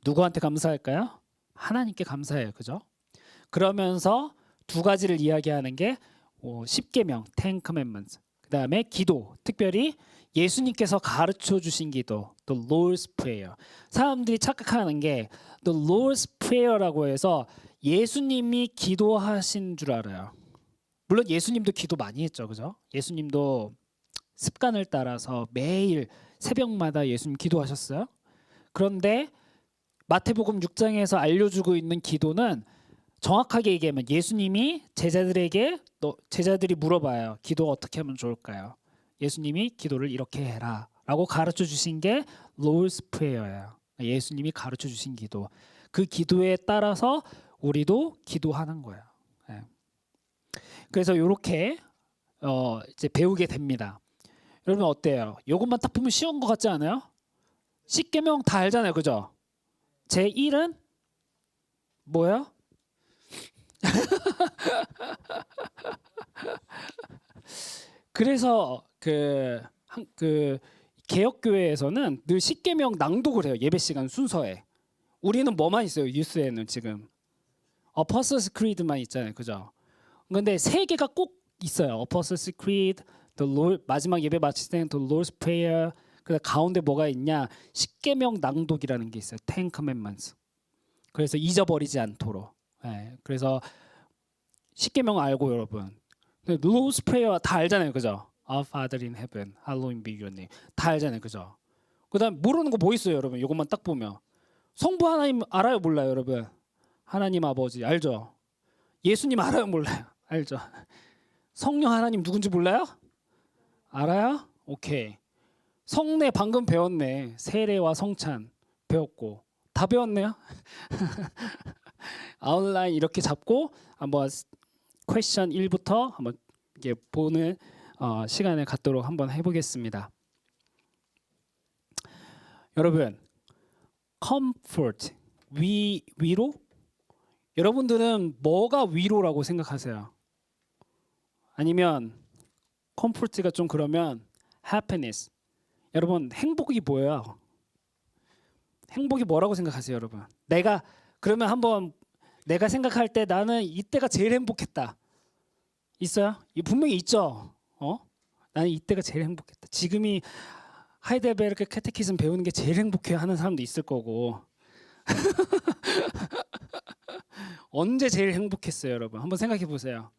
누구한테 감사할까요? 하나님께 감사해요. 그죠? 그러면서 두 가지를 이야기하는 게 십계명, Ten Commandments. 그다음에 기도, 특별히 예수님께서 가르쳐 주신 기도, The Lord's Prayer. 사람들이 착각하는 게 The Lord's Prayer라고 해서 예수님이 기도하신 줄 알아요. 물론 예수님도 기도 많이 했죠. 그죠? 예수님도 습관을 따라서 매일 새벽마다 예수님 기도하셨어요. 그런데 마태복음 6장에서 알려주고 있는 기도는 정확하게 얘기하면 예수님이 제자들이 물어봐요. 기도 어떻게 하면 좋을까요? 예수님이 기도를 이렇게 해라 라고 가르쳐 주신 게 Lord's Prayer예요. 예수님이 가르쳐 주신 기도. 그 기도에 따라서 우리도 기도하는 거예요. 네. 그래서 이렇게 이제 배우게 됩니다. 여러분 어때요? 이것만 딱 보면 쉬운 것 같지 않아요? 십계명 다 알잖아요. 그죠? 제1은 뭐야? 그래서 그 개혁교회에서는 늘 십계명 낭독을 해요. 예배 시간 순서에. 우리는 뭐만 있어요? 뉴스에는 지금 어퍼서스 크리드만 있잖아요. 그죠? 근데 세 개가 꼭 있어요. 어퍼서스 크리드, 마지막 예배 마칠 때는 The Lord's Prayer. 그 가운데 뭐가 있냐? 십계명 낭독이라는 게 있어요. Ten Commandments. 그래서 잊어버리지 않도록. 네, 그래서 십계명 알고 여러분. Lord's Prayer 다 알잖아요. 그죠? Our Father in Heaven, Hallowed be your name. 다 알잖아요. 그죠? 그다음 모르는 거 뭐 있어요, 여러분? 이것만 딱 보면. 성부 하나님 알아요, 몰라요, 여러분? 하나님 아버지 알죠? 예수님 알아요, 몰라요? 알죠? 성령 하나님 누군지 몰라요? 알아요? 오케이. 성례 방금 배웠네. 세례와 성찬 배웠고 다 배웠네요. 아웃라인 이렇게 잡고 한번 퀘스천 1부터 한번 이게 보는 시간을 갖도록 한번 해보겠습니다. 여러분, comfort 위로? 여러분들은 뭐가 위로라고 생각하세요? 아니면 comfort가 좀 그러면 happiness. 여러분 행복이 뭐예요? 행복이 뭐라고 생각하세요, 여러분? 그러면 한번 내가 생각할 때 나는 이때가 제일 행복했다. 있어요? 분명히 있죠. 나는 이때가 제일 행복했다. 지금이 하이델베르크 캐테키즘 배우는 게 제일 행복해 하는 사람도 있을 거고. 언제 제일 행복했어요, 여러분? 한번 생각해 보세요.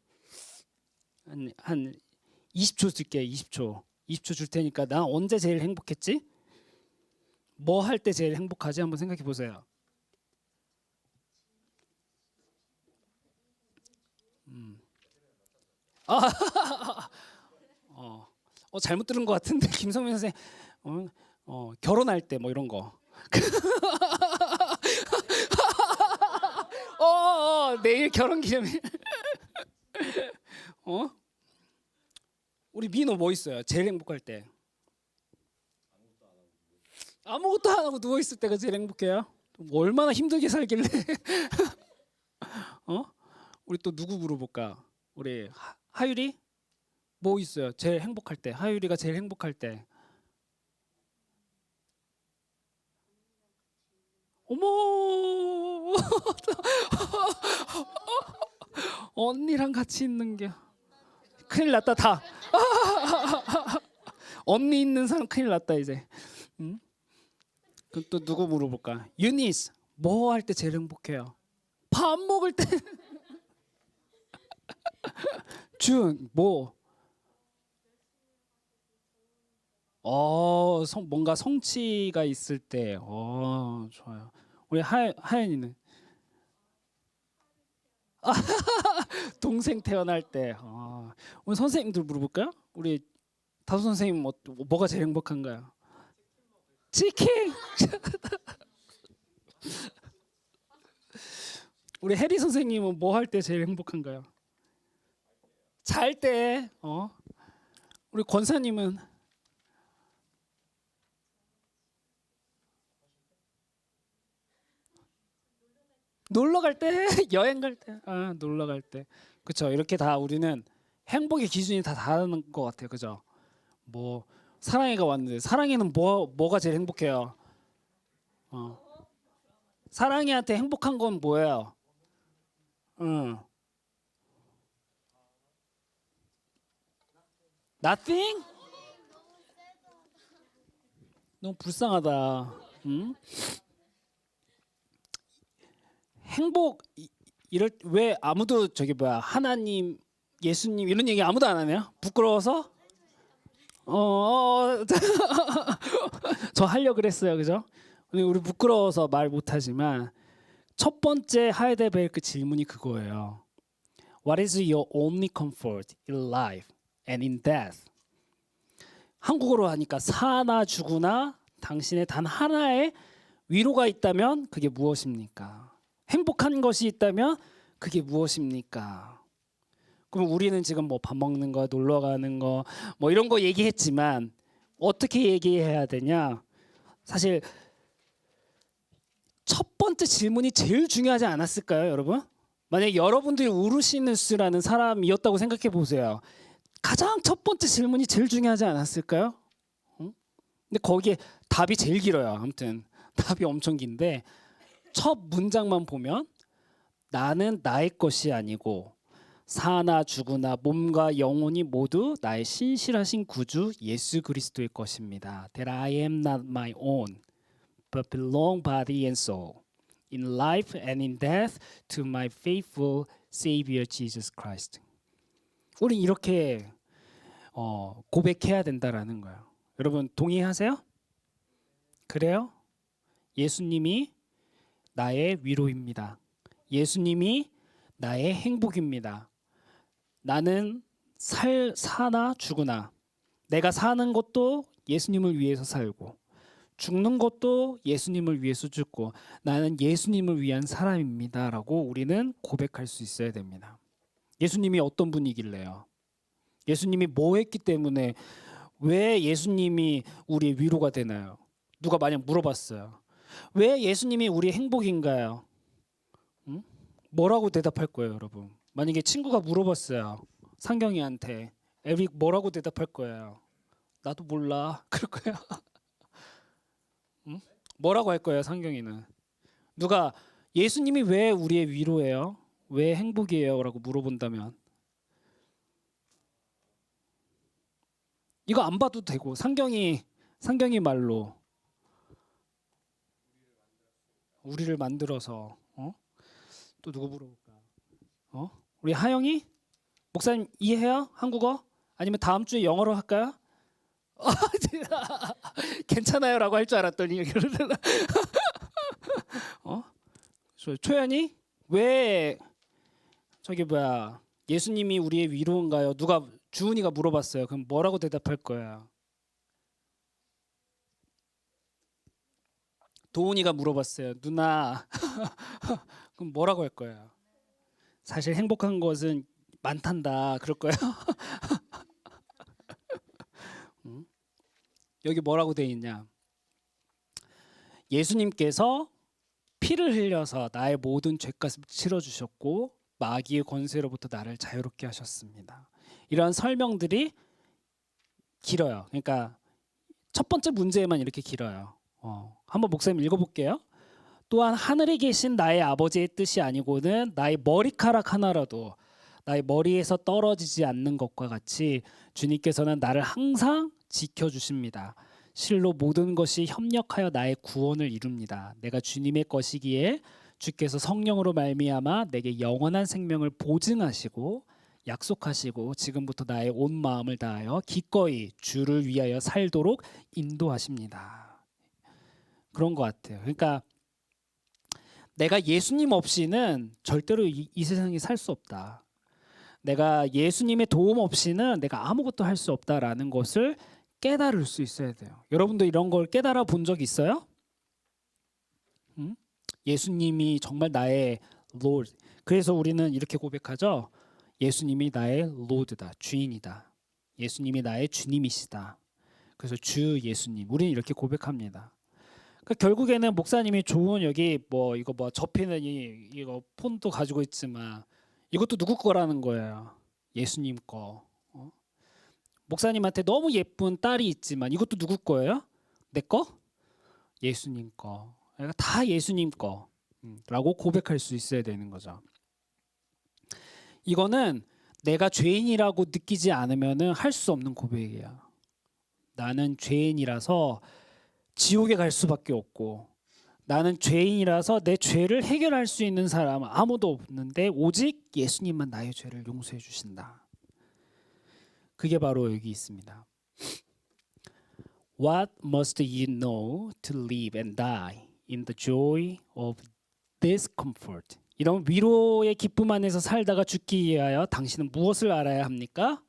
한 20초 줄게. 20초 줄 테니까 나 언제 제일 행복했지? 뭐 할 때 제일 행복하지? 한번 생각해 보세요. 잘못 들은 것 같은데 김성민 선생 결혼할 때 뭐 이런 거. 내일 결혼 기념일. 우리 민호 뭐 있어요? 제일 행복할 때. 아무것도 안 하고 누워 있을 때가 제일 행복해요. 뭐 얼마나 힘들게 살길래? 어? 우리 또 누구 물어볼까? 우리 하율이 뭐 있어요? 제일 행복할 때. 하율이가 제일 행복할 때. 어머, 언니랑 같이 있는 게 큰일 났다 다. 언니 있는 사람 큰일 났다 이제. 응? 그럼 또 누구 물어볼까? 유니스 뭐 할 때 제일 행복해요? 밥 먹을 때. 준 뭐? 뭔가 성취가 있을 때. 좋아요. 우리 하연이는 동생 태어날 때. 우리 선생님들 물어볼까요? 우리 다솜 선생님 뭐가 제일 행복한가요? 치킨. 우리 해리 선생님은 뭐 할 때 제일 행복한가요? 잘 때. 우리 권사님은 놀러 갈 때, 여행 갈 때, 놀러 갈 때. 그렇죠. 이렇게 다 우리는 행복의 기준이 다 다른 것 같아요. 그죠? 뭐 사랑이가 왔는데 사랑이는 뭐가 제일 행복해요? 어. 사랑이한테 행복한 건 뭐예요? 응. Nothing? 너무 불쌍하다. 응? 행복 이럴 왜 아무도 저기 뭐야 하나님 예수님 이런 얘기 아무도 안 하네요? 부끄러워서? 저 하려 그랬어요, 그죠? 근데 우리 부끄러워서 말 못하지만 첫 번째 하이델베르크 질문이 그거예요. What is your only comfort in life and in death? 한국어로 하니까 사나 죽으나 당신의 단 하나의 위로가 있다면 그게 무엇입니까? 행복한 것이 있다면 그게 무엇입니까? 그럼 우리는 지금 뭐 밥 먹는 거, 놀러 가는 거, 뭐 이런 거 얘기했지만 어떻게 얘기해야 되냐? 사실 첫 번째 질문이 제일 중요하지 않았을까요, 여러분? 만약 여러분들이 우르시누스라는 사람이었다고 생각해 보세요. 가장 첫 번째 질문이 제일 중요하지 않았을까요? 응? 근데 거기에 답이 제일 길어요. 아무튼 답이 엄청 긴데 첫 문장만 보면 나는 나의 것이 아니고 사나 죽으나 몸과 영혼이 모두 나의 신실하신 구주 예수 그리스도의 것입니다. That I am not my own, but belong body and soul, in life and in death, to my faithful Savior Jesus Christ. 우리 이렇게 고백해야 된다라는 거예요. 여러분 동의하세요? 그래요? 예수님이 나의 위로입니다. 예수님이 나의 행복입니다. 나는 사나 죽으나 내가 사는 것도 예수님을 위해서 살고 죽는 것도 예수님을 위해서 죽고 나는 예수님을 위한 사람입니다라고 우리는 고백할 수 있어야 됩니다. 예수님이 어떤 분이길래요? 예수님이 뭐 했기 때문에 왜 예수님이 우리의 위로가 되나요? 누가 만약 물어봤어요. 왜 예수님이 우리의 행복인가요? 응? 뭐라고 대답할 거예요, 여러분? 만약에 친구가 물어봤어요. 상경이한테 에릭 뭐라고 대답할 거예요? 나도 몰라. 그럴 거예요. 응? 뭐라고 할 거예요, 상경이는? 누가 예수님이 왜 우리의 위로예요? 왜 행복이에요? 라고 물어본다면 이거 안 봐도 되고 상경이 말로 우리를 만들어서 또 누구 물어볼까? 우리 하영이 목사님 이해해요? 한국어? 아니면 다음 주에 영어로 할까요? 괜찮아요라고 할 줄 알았더니 초연이 왜 저기 뭐야 예수님이 우리의 위로인가요? 누가 주은이가 물어봤어요. 그럼 뭐라고 대답할 거야? 도훈이가 물어봤어요. 누나 그럼 뭐라고 할 거야? 사실 행복한 것은 많단다. 그럴 거야. 여기 뭐라고 돼 있냐? 예수님께서 피를 흘려서 나의 모든 죄값을 치러 주셨고 마귀의 권세로부터 나를 자유롭게 하셨습니다. 이러한 설명들이 길어요. 그러니까 첫 번째 문제에만 이렇게 길어요. 한번 목사님 읽어볼게요. 또한 하늘에 계신 나의 아버지의 뜻이 아니고는 나의 머리카락 하나라도 나의 머리에서 떨어지지 않는 것과 같이 주님께서는 나를 항상 지켜주십니다. 실로 모든 것이 협력하여 나의 구원을 이룹니다. 내가 주님의 것이기에 주께서 성령으로 말미암아 내게 영원한 생명을 보증하시고 약속하시고 지금부터 나의 온 마음을 다하여 기꺼이 주를 위하여 살도록 인도하십니다. 그런 것 같아요. 그러니까 내가 예수님 없이는 절대로 이 세상에 살 수 없다. 내가 예수님의 도움 없이는 내가 아무것도 할 수 없다라는 것을 깨달을 수 있어야 돼요. 여러분도 이런 걸 깨달아 본 적 있어요? 예수님이 정말 나의 Lord. 그래서 우리는 이렇게 고백하죠. 예수님이 나의 Lord다, 주인이다. 예수님이 나의 주님이시다. 그래서 주 예수님, 우리는 이렇게 고백합니다. 그러니까 결국에는 목사님이 좋은 여기 뭐 이거 뭐 접히는 이거 폰도 가지고 있지만 이것도 누구 거라는 거예요. 예수님 거. 목사님한테 너무 예쁜 딸이 있지만 이것도 누구 거예요? 내 거? 예수님 거. 그러니까 다 예수님 거라고 고백할 수 있어야 되는 거죠. 이거는 내가 죄인이라고 느끼지 않으면은 할 수 없는 고백이에요. 나는 죄인이라서 지옥에 갈 수밖에 없고 나는 죄인이라서 내 죄를 해결할 수 있는 사람은 아무도 없는데 오직 예수님만 나의 죄를 용서해 주신다. 그게 바로 여기 있습니다. What must you know to live and die in the joy of this comfort? 이런 위로의 기쁨 안에서 살다가 죽기 위하여 당신은 무엇을 알아야 합니까?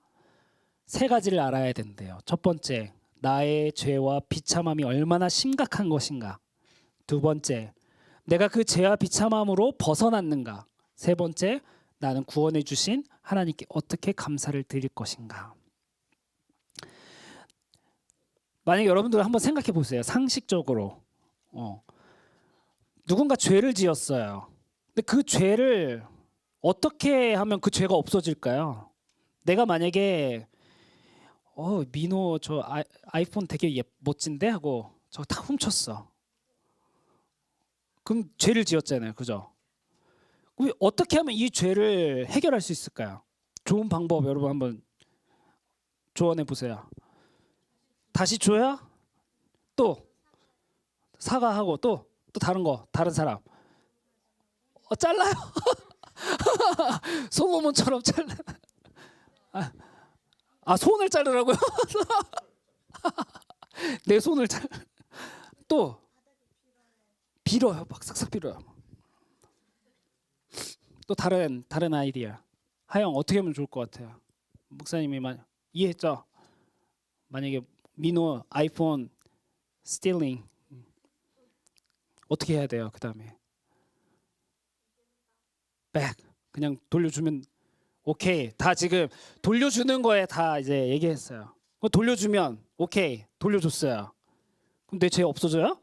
세 가지를 알아야 된대요. 첫 번째, 나의 죄와 비참함이 얼마나 심각한 것인가. 두 번째, 내가 그 죄와 비참함으로 벗어났는가. 세 번째, 나는 구원해 주신 하나님께 어떻게 감사를 드릴 것인가. 만약 여러분들 한번 생각해 보세요. 상식적으로 누군가 죄를 지었어요. 근데 그 죄를 어떻게 하면 그 죄가 없어질까요? 내가 만약에 민호 저 아이폰 되게 멋진데 하고 저거 다 훔쳤어. 그럼 죄를 지었잖아요. 그죠? 그럼 어떻게 하면 이 죄를 해결할 수 있을까요? 좋은 방법 여러분 한번 조언해 보세요. 다시 줘야 또 사과하고 또 다른 거 다른 사람 잘라요. 솔로몬처럼 잘라. 손을 자르라고요? 내 손을 또 빌어요. 막 싹싹 빌어요. 또 다른 아이디어. 하영 어떻게 하면 좋을 것 같아요? 목사님이 이해했죠? 만약에 민호 아이폰 스틸링 어떻게 해야 돼요? 그 다음에 백 그냥 돌려주면 오케이. 다 지금 돌려주는 거에 다 이제 얘기했어요. 돌려주면 오케이 돌려줬어요. 그럼 내 죄 없어져요?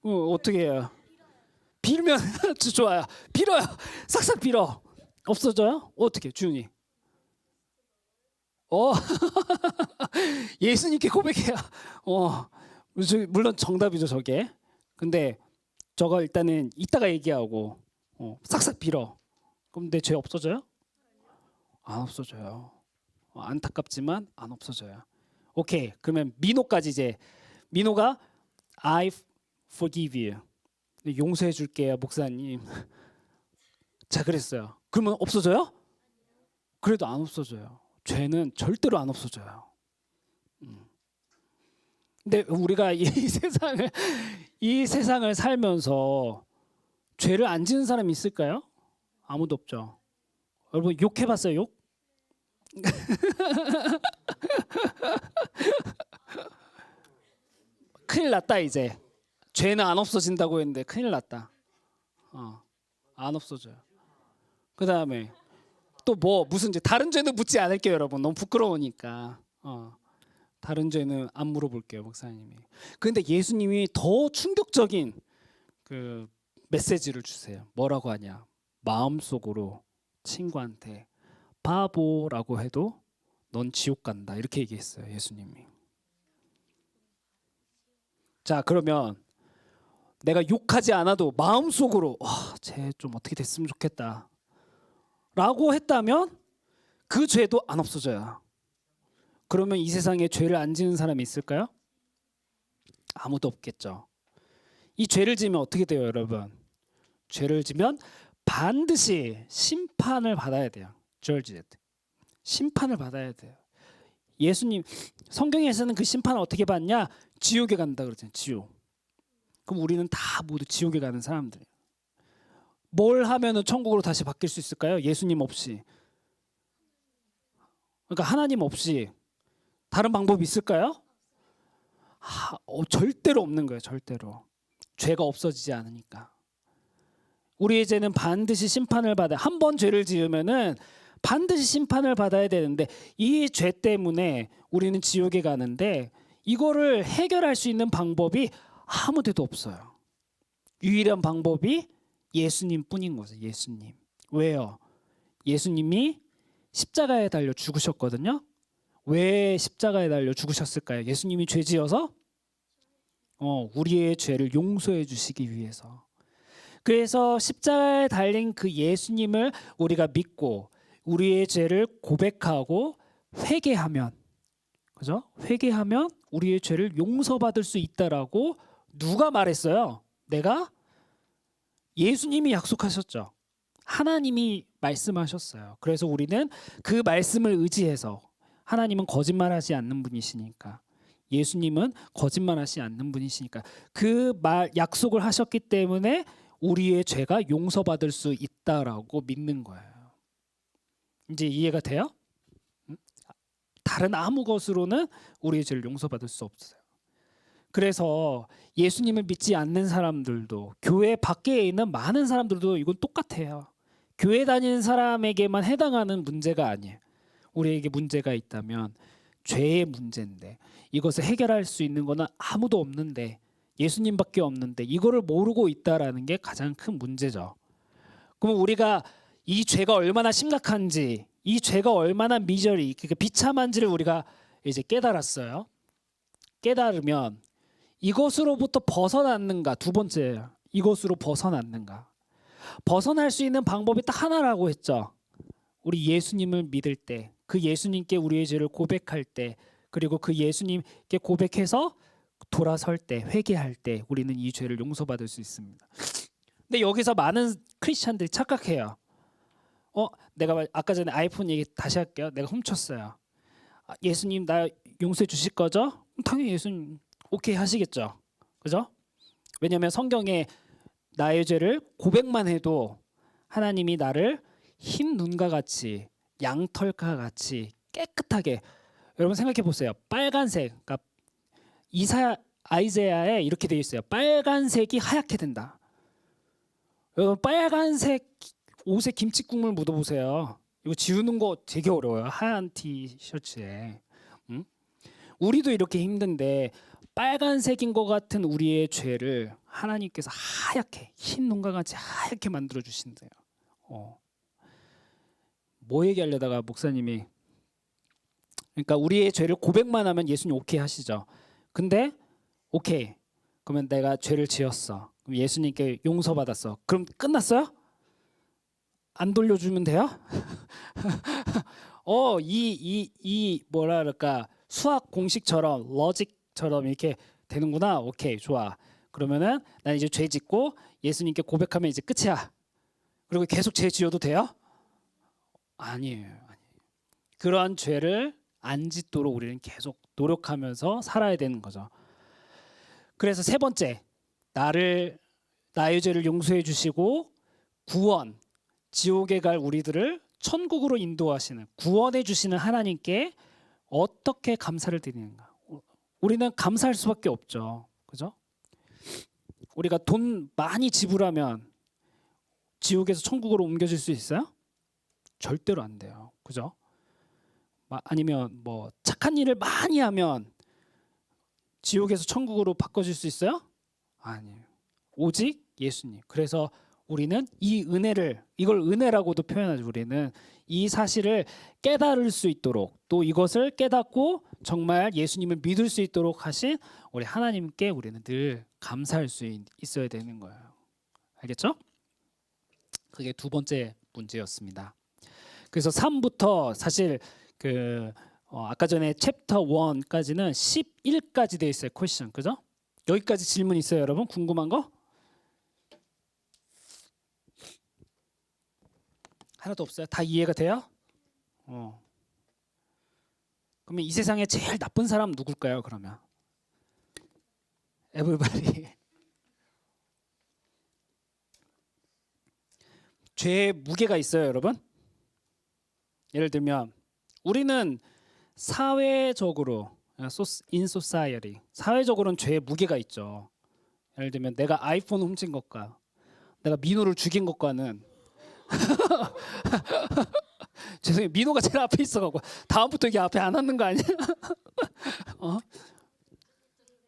어떻게 해요? 빌면 좋아요. 빌어요. 싹싹 빌어. 없어져요? 어떻게 주님? 예수님께 고백해요. 물론 정답이죠 저게. 근데 저거 일단은 이따가 얘기하고 싹싹 빌어. 그럼 내 죄 없어져요? 안 없어져요. 안타깝지만 안 없어져요. 오케이. 그러면 민호까지 이제 민호가 I forgive you. 용서해 줄게요, 목사님. 자, 그랬어요. 그러면 없어져요? 그래도 안 없어져요. 죄는 절대로 안 없어져요. 근데 우리가 이 세상을 살면서 죄를 안 지은 사람이 있을까요? 아무도 없죠. 여러분 욕해봤어요, 욕? 큰일 났다 이제. 죄는 안 없어진다고 했는데 큰일 났다. 안 없어져요. 그 다음에 또 무슨 죄? 다른 죄도 묻지 않을게요, 여러분. 너무 부끄러우니까. 다른 죄는 안 물어볼게요, 목사님이. 근데 예수님이 더 충격적인 그 메시지를 주세요. 뭐라고 하냐? 마음속으로 친구한테 바보라고 해도 넌 지옥 간다. 이렇게 얘기했어요, 예수님이. 자, 그러면 내가 욕하지 않아도 마음속으로 쟤 좀 어떻게 됐으면 좋겠다 라고 했다면 그 죄도 안 없어져요. 그러면 이 세상에 죄를 안 지는 사람이 있을까요? 아무도 없겠죠. 이 죄를 지면 어떻게 돼요, 여러분? 죄를 지면 반드시 심판을 받아야 돼요. judged. 심판을 받아야 돼요. 예수님 성경에서는 그 심판을 어떻게 받냐? 지옥에 간다 그러잖아요. 지옥. 그럼 우리는 다 모두 지옥에 가는 사람들이에요. 뭘 하면은 천국으로 다시 바뀔 수 있을까요? 예수님 없이. 그러니까 하나님 없이 다른 방법이 있을까요? 절대로 없는 거예요. 절대로. 죄가 없어지지 않으니까. 우리의 죄는 반드시 심판을 받아야, 한 번 죄를 지으면은 반드시 심판을 받아야 되는데 이 죄 때문에 우리는 지옥에 가는데 이거를 해결할 수 있는 방법이 아무 데도 없어요. 유일한 방법이 예수님뿐인 거죠. 예수님. 왜요? 예수님이 십자가에 달려 죽으셨거든요. 왜 십자가에 달려 죽으셨을까요? 예수님이 죄 지어서 우리의 죄를 용서해 주시기 위해서. 그래서 십자가에 달린 그 예수님을 우리가 믿고 우리의 죄를 고백하고 회개하면, 그죠? 회개하면 우리의 죄를 용서받을 수 있다라고 누가 말했어요? 예수님이 약속하셨죠. 하나님이 말씀하셨어요. 그래서 우리는 그 말씀을 의지해서, 하나님은 거짓말하지 않는 분이시니까, 예수님은 거짓말하지 않는 분이시니까 그 약속을 하셨기 때문에 우리의 죄가 용서받을 수 있다라고 믿는 거예요. 이제 이해가 돼요? 다른 아무 것으로는 우리의 죄를 용서받을 수 없어요. 그래서 예수님을 믿지 않는 사람들도, 교회 밖에 있는 많은 사람들도 이건 똑같아요. 교회 다니는 사람에게만 해당하는 문제가 아니에요. 우리에게 문제가 있다면 죄의 문제인데, 이것을 해결할 수 있는 거는 아무도 없는데, 예수님밖에 없는데 이거를 모르고 있다라는 게 가장 큰 문제죠. 그럼 우리가 이 죄가 얼마나 심각한지, 이 죄가 얼마나 미저리, 그러니까 비참한지를 우리가 이제 깨달았어요. 깨달으면 이것으로부터 벗어났는가? 두 번째, 이것으로 벗어났는가? 벗어날 수 있는 방법이 딱 하나라고 했죠. 우리 예수님을 믿을 때, 그 예수님께 우리의 죄를 고백할 때, 그리고 그 예수님께 고백해서 돌아설 때, 회개할 때 우리는 이 죄를 용서받을 수 있습니다. 근데 여기서 많은 크리스찬들이 착각해요. 내가 아까 전에 아이폰 얘기 다시 할게요. 내가 훔쳤어요. 예수님 나 용서해 주실 거죠? 당연히 예수님 오케이 하시겠죠. 그죠? 왜냐하면 성경에 나의 죄를 고백만 해도 하나님이 나를 흰 눈과 같이, 양털과 같이 깨끗하게, 여러분 생각해 보세요. 빨간색, 그러니까 아이자야에 이렇게 되어 있어요. 빨간색이 하얗게 된다. 여러분 빨간색 옷에 김치국물 묻어보세요. 이거 지우는 거 되게 어려워요. 하얀 티셔츠에. 우리도 이렇게 힘든데 빨간색인 것 같은 우리의 죄를 하나님께서 하얗게, 흰 눈과 같이 하얗게 만들어 주신대요. 뭐 얘기하려다가 목사님이, 그러니까 우리의 죄를 고백만 하면 예수님 오케이 하시죠. 근데 오케이, 그러면 내가 죄를 지었어. 그럼 예수님께 용서받았어. 그럼 끝났어요? 안 돌려주면 돼요? 이 뭐라 그럴까, 수학 공식처럼, 러직처럼 이렇게 되는구나. 오케이, 좋아. 그러면은 난 이제 죄 짓고 예수님께 고백하면 이제 끝이야. 그리고 계속 죄 지어도 돼요? 아니에요. 그러한 죄를 안 짓도록 우리는 계속 노력하면서 살아야 되는 거죠. 그래서 세 번째, 나의 죄를 용서해 주시고 구원, 지옥에 갈 우리들을 천국으로 인도하시는, 구원해 주시는 하나님께 어떻게 감사를 드리는가? 우리는 감사할 수밖에 없죠. 그죠? 우리가 돈 많이 지불하면 지옥에서 천국으로 옮겨질 수 있어요? 절대로 안 돼요. 그죠? 아니면 뭐 착한 일을 많이 하면 지옥에서 천국으로 바꿔줄 수 있어요? 아니에요. 오직 예수님. 그래서 우리는 이 은혜를, 이걸 은혜라고도 표현하죠. 우리는 이 사실을 깨달을 수 있도록, 또 이것을 깨닫고 정말 예수님을 믿을 수 있도록 하신 우리 하나님께 우리는 늘 감사할 수 있어야 되는 거예요. 알겠죠? 그게 두 번째 문제였습니다. 그래서 3부터 사실 아까 전에 챕터 1까지는 11까지 돼 있어요. 퀘스천. 그죠? 여기까지 질문 있어요, 여러분? 궁금한 거? 하나도 없어요? 다 이해가 돼요? 그러면 이 세상에 제일 나쁜 사람 누굴까요? 그러면 everybody. 죄의 무게가 있어요, 여러분. 예를 들면 우리는 사회적으로 in society, 사회적으로는 죄의 무게가 있죠. 예를 들면 내가 아이폰 훔친 것과 내가 민호를 죽인 것과는 죄송해요, 민호가 제일 앞에 있어가지고 다음부터 이게 앞에 안 앉는 거 아니야?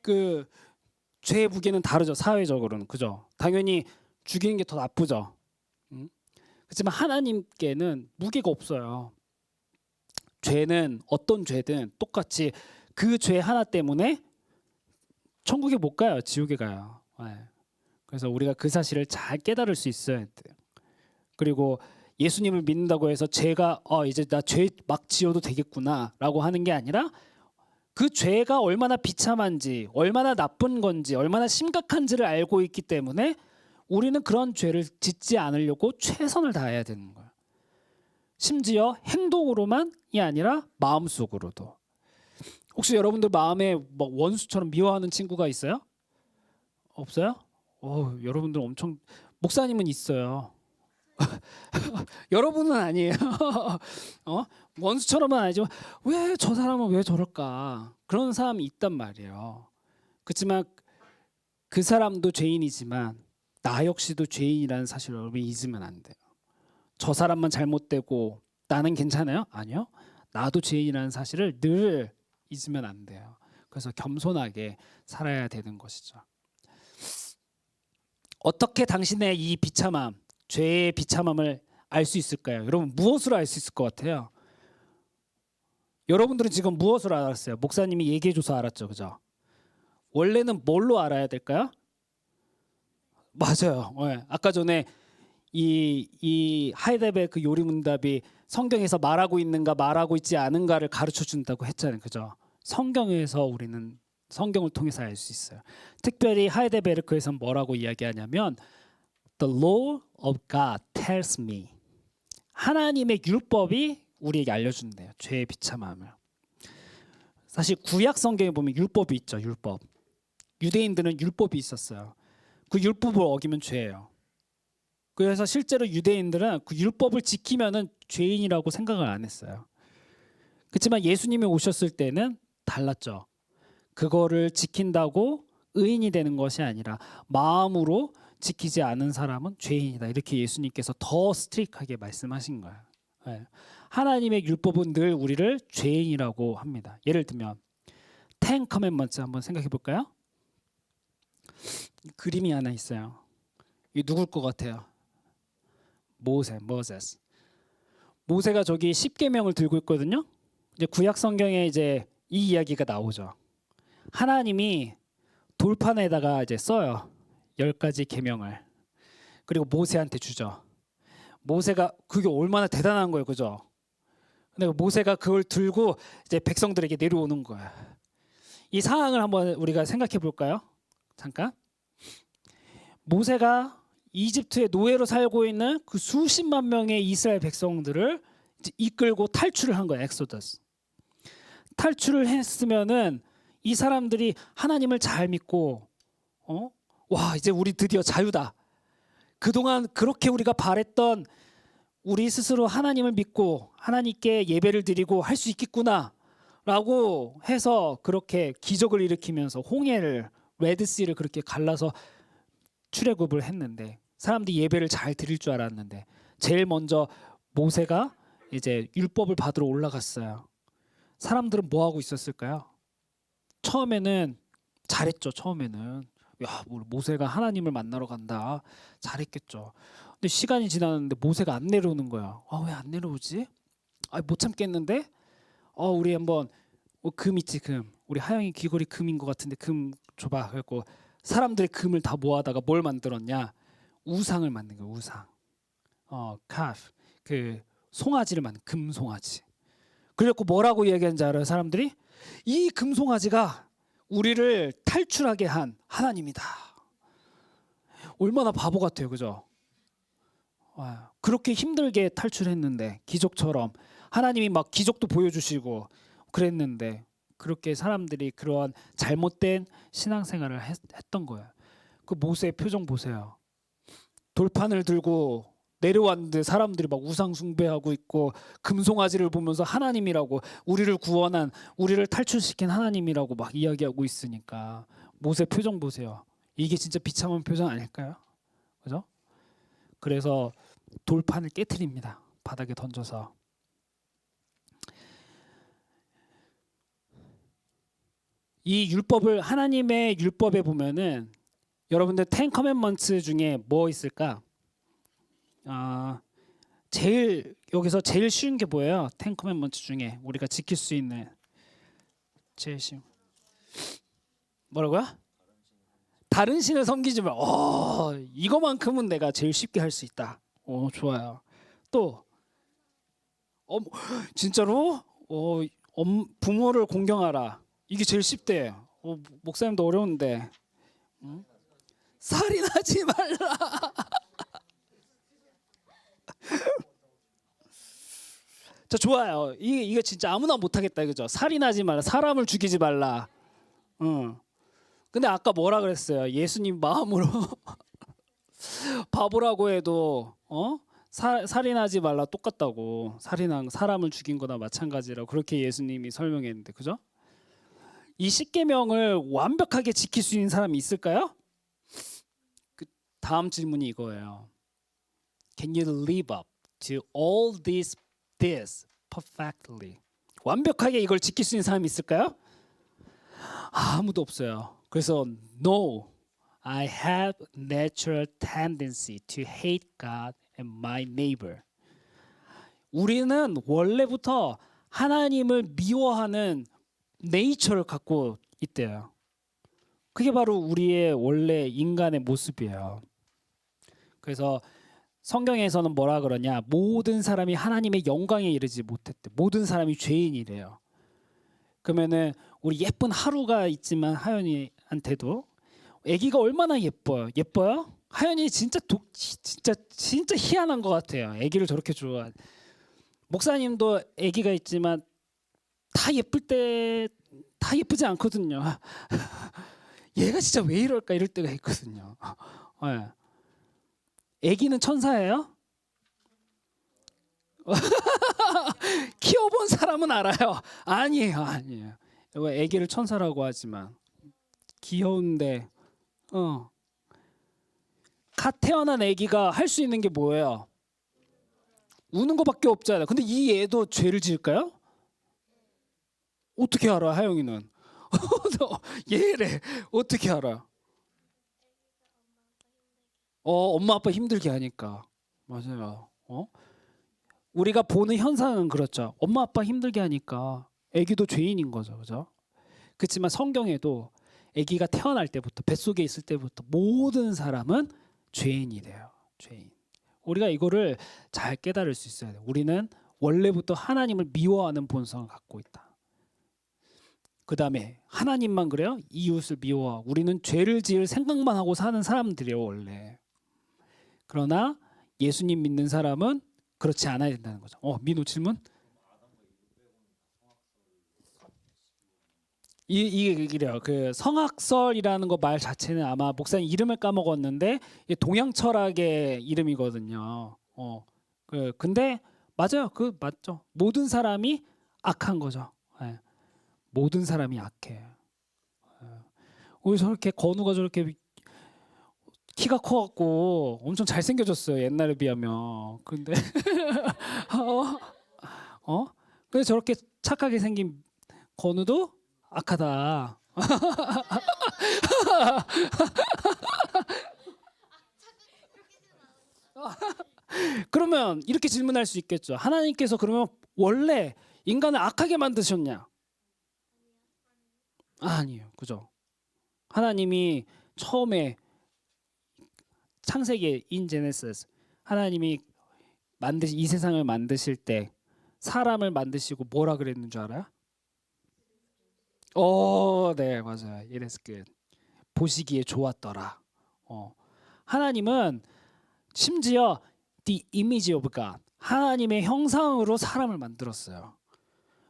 그 죄의 무게는 다르죠. 사회적으로는. 그죠? 당연히 죽이는 게 더 나쁘죠. 그렇지만 하나님께는 무게가 없어요. 죄는 어떤 죄든 똑같이 그 죄 하나 때문에 천국에 못 가요. 지옥에 가요. 그래서 우리가 그 사실을 잘 깨달을 수 있어야 돼요. 그리고 예수님을 믿는다고 해서 죄가 이제 나 죄 막 지어도 되겠구나라고 하는 게 아니라 그 죄가 얼마나 비참한지, 얼마나 나쁜 건지, 얼마나 심각한지를 알고 있기 때문에 우리는 그런 죄를 짓지 않으려고 최선을 다해야 되는 거예요. 심지어 행동으로만이 아니라 마음속으로도. 혹시 여러분들 마음에 뭐 원수처럼 미워하는 친구가 있어요? 없어요? 여러분들 엄청, 목사님은 있어요. 여러분은 아니에요. 원수처럼은 아니지만 왜 저 사람은 왜 저럴까? 그런 사람이 있단 말이에요. 그렇지만 그 사람도 죄인이지만 나 역시도 죄인이라는 사실을 여러분이 잊으면 안 돼요. 저 사람만 잘못되고 나는 괜찮아요? 아니요. 나도 죄인이라는 사실을 늘 잊으면 안 돼요. 그래서 겸손하게 살아야 되는 것이죠. 어떻게 당신의 이 비참함, 죄의 비참함을 알 수 있을까요? 여러분 무엇으로 알 수 있을 것 같아요? 여러분들은 지금 무엇으로 알았어요? 목사님이 얘기해줘서 알았죠, 그죠? 원래는 뭘로 알아야 될까요? 맞아요. 아까 전에 이 하이델베르크 요리문답이 성경에서 말하고 있는가 말하고 있지 않은가를 가르쳐 준다고 했잖아요, 그죠? 성경에서 우리는 성경을 통해서 알 수 있어요. 특별히 하이델베르크에서 뭐라고 이야기하냐면 The law of God tells me. 하나님의 율법이 우리에게 알려준대요. 죄의 비참함을. 사실 구약 성경에 보면 율법이 있죠. 율법. 유대인들은 율법이 있었어요. 그 율법을 어기면 죄예요. 그래서 실제로 유대인들은 그 율법을 지키면은 죄인이라고 생각을 안 했어요. 그렇지만 예수님이 오셨을 때는 달랐죠. 그거를 지킨다고 의인이 되는 것이 아니라 마음으로 지키지 않은 사람은 죄인이다. 이렇게 예수님께서 더 스트릭하게 말씀하신 거예요. 하나님의 율법은 늘 우리를 죄인이라고 합니다. 예를 들면 Ten Commandments 한번 생각해 볼까요? 그림이 하나 있어요. 이 누굴 것 같아요? 모세스. 모세가 저기 10계명을 들고 있거든요. 이제 구약 성경에 이제 이 이야기가 나오죠. 하나님이 돌판에다가 이제 써요. 10가지 계명을. 그리고 모세한테 주죠. 모세가 그게 얼마나 대단한 거예요, 그죠? 근데 모세가 그걸 들고 이제 백성들에게 내려오는 거야. 이 상황을 한번 우리가 생각해 볼까요? 잠깐. 모세가 이집트의 노예로 살고 있는 그 수십만 명의 이스라엘 백성들을 이제 이끌고 탈출을 한 거예요. 엑소더스. 탈출을 했으면은 이 사람들이 하나님을 잘 믿고 와 이제 우리 드디어 자유다. 그동안 그렇게 우리가 바랬던 우리 스스로 하나님을 믿고 하나님께 예배를 드리고 할 수 있겠구나 라고 해서 그렇게 기적을 일으키면서 홍해를 레드시를 그렇게 갈라서 출애굽을 했는데 사람들이 예배를 잘 드릴 줄 알았는데 제일 먼저 모세가 이제 율법을 받으러 올라갔어요. 사람들은 뭐 하고 있었을까요? 처음에는 잘했죠. 처음에는 뭐 모세가 하나님을 만나러 간다. 잘했겠죠. 근데 시간이 지났는데 모세가 안 내려오는 거야. 왜 안 내려오지? 못 참겠는데. 우리 한번 금 있지 금. 우리 하영이 귀걸이 금인 것 같은데 금 줘봐. 그래갖고 사람들의 금을 다 모아다가 뭘 만들었냐? 우상을 만든 거야. 우상. 카프. 그 송아지를 만든 금송아지. 그래갖고 뭐라고 얘기하는지 알아요? 사람들이 이 금송아지가 우리를 탈출하게 한 하나님이다. 얼마나 바보 같아요, 그죠? 그렇게 힘들게 탈출했는데 기적처럼 하나님이 막 기적도 보여주시고 그랬는데 그렇게 사람들이 그러한 잘못된 신앙생활을 했던 거예요. 그 모세의 표정 보세요. 돌판을 들고 내려왔는데 사람들이 막 우상 숭배하고 있고 금송아지를 보면서 하나님이라고 우리를 구원한 우리를 탈출시킨 하나님이라고 막 이야기하고 있으니까 모세 표정 보세요. 이게 진짜 비참한 표정 아닐까요? 그죠? 그래서 돌판을 깨트립니다. 바닥에 던져서. 이 율법을 하나님의 율법에 보면은 여러분들 10 커맨먼트 중에 뭐 있을까? 제일 여기서 제일 쉬운 게 뭐예요? 10 커맨먼트 중에 우리가 지킬 수 있는 제일 쉬운 뭐라고요? 다른 신을 섬기지 말. 이거만큼은 내가 제일 쉽게 할 수 있다. 좋아요. 또 진짜로 부모를 공경하라. 이게 제일 쉽대. 목사님도 어려운데. 살인하지 말라. 자, 좋아요. 이게 진짜 아무나 못하겠다, 그죠? 살인하지 말라, 사람을 죽이지 말라. 근데 아까 뭐라 그랬어요? 예수님 마음으로 바보라고 해도 살인하지 말라 똑같다고. 살인한 사람을 죽인 거나 마찬가지라고 그렇게 예수님이 설명했는데, 그죠? 이 십계명을 완벽하게 지킬 수 있는 사람이 있을까요? 그 다음 질문이 이거예요. Can you live up to all this perfectly? 완벽하게 이걸 지킬 수 있는 사람이 있을까요? 아무도 없어요. 그래서 No, I have natural tendency to hate God and my neighbor. 우리는 원래부터 하나님을 미워하는 네이처를 갖고 있대요. 그게 바로 우리의 원래 인간의 모습이에요. 그래서 성경에서는 뭐라 그러냐? 모든 사람이 하나님의 영광에 이르지 못했대. 모든 사람이 죄인이래요. 그러면은 우리 예쁜 하루가 있지만 하연이한테도 아기가 얼마나 예뻐요? 예뻐요? 하연이 진짜 희한한 것 같아요. 아기를 저렇게 좋아. 목사님도 아기가 있지만 다 예쁠 때 다 예쁘지 않거든요. 얘가 진짜 왜 이럴까 이럴 때가 있거든요. 아기는 천사예요? 키워본 사람은 알아요. 아니에요. 아기를 천사라고 하지만 귀여운데 갓 태어난 아기가 할 수 있는 게 뭐예요? 우는 거밖에 없잖아요. 근데 이 애도 죄를 지을까요? 어떻게 알아, 하영이는? 얘래 어떻게 알아? 엄마 아빠 힘들게 하니까. 맞아요. 우리가 보는 현상은 그렇죠. 엄마 아빠 힘들게 하니까 아기도 죄인인 거죠, 그죠? 그렇지만 성경에도 아기가 태어날 때부터 뱃속에 있을 때부터 모든 사람은 죄인이래요. 죄인. 우리가 이거를 잘 깨달을 수 있어야 돼요. 우리는 원래부터 하나님을 미워하는 본성을 갖고 있다. 그 다음에 하나님만 그래요? 이웃을 미워하고. 우리는 죄를 지을 생각만 하고 사는 사람들이에요, 원래. 그러나 예수님 믿는 사람은 그렇지 않아야 된다는 거죠. 민호 질문? 이게 그래요. 그 성악설이라는 거 말 자체는 아마 목사님 이름을 까먹었는데 동양 철학의 이름이거든요. 근데 맞아요. 맞죠. 모든 사람이 악한 거죠. 네. 모든 사람이 악해. 우리 저렇게 건우가 저렇게 키가 커갖고 엄청 잘생겨졌어요. 옛날에 비하면. 근데 근데 저렇게 착하게 생긴 건우도 악하다. 그러면 이렇게 질문할 수 있겠죠. 하나님께서 그러면 원래 인간을 악하게 만드셨냐? 아니에요. 그죠? 하나님이 처음에 창세기 인 제네시스 하나님이 이 세상을 만드실 때 사람을 만드시고 뭐라 그랬는 줄 알아요? 네, 맞아요. It is good. 보시기에 좋았더라. 하나님은 심지어 the image of God, 하나님의 형상으로 사람을 만들었어요.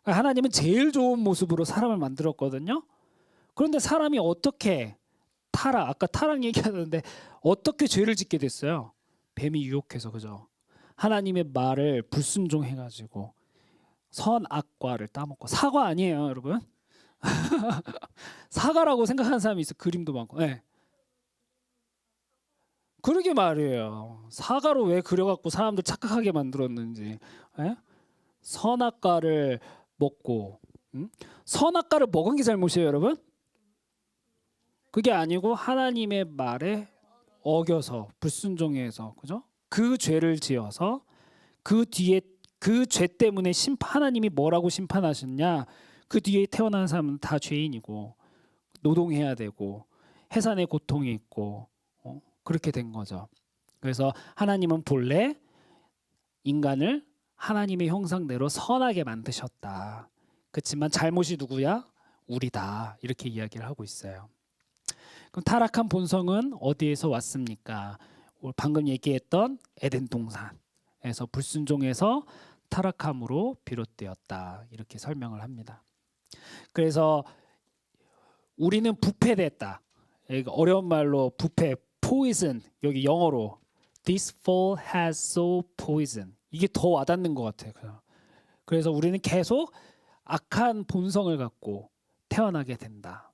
하나님은 제일 좋은 모습으로 사람을 만들었거든요. 그런데 사람이 어떻게 아까 타락 얘기하는데 어떻게 죄를 짓게 됐어요? 뱀이 유혹해서, 그죠? 하나님의 말을 불순종해가지고 선악과를 따먹고. 사과 아니에요, 여러분. 사과라고 생각하는 사람이 있어. 그림도 많고. 네. 그러게 말이에요. 사과로 왜 그려갖고 사람들 착각하게 만들었는지. 네? 선악과를 먹고, 선악과를 먹은 게 잘못이에요, 여러분? 그게 아니고 하나님의 말에 어겨서 불순종해서, 그죠? 그 죄를 지어서 그 뒤에 그 죄 때문에 하나님이 뭐라고 심판하셨냐? 그 뒤에 태어난 사람은 다 죄인이고 노동해야 되고 해산의 고통이 있고 그렇게 된 거죠. 그래서 하나님은 본래 인간을 하나님의 형상대로 선하게 만드셨다. 그렇지만 잘못이 누구야? 우리다. 이렇게 이야기를 하고 있어요. 그럼 타락한 본성은 어디에서 왔습니까? 방금 얘기했던 에덴 동산에서 불순종해서 타락함으로 비롯되었다. 이렇게 설명을 합니다. 그래서 우리는 부패됐다. 어려운 말로 부패, poison, 여기 영어로 this fall has so poison. 이게 더 와닿는 것 같아요. 그래서 우리는 계속 악한 본성을 갖고 태어나게 된다.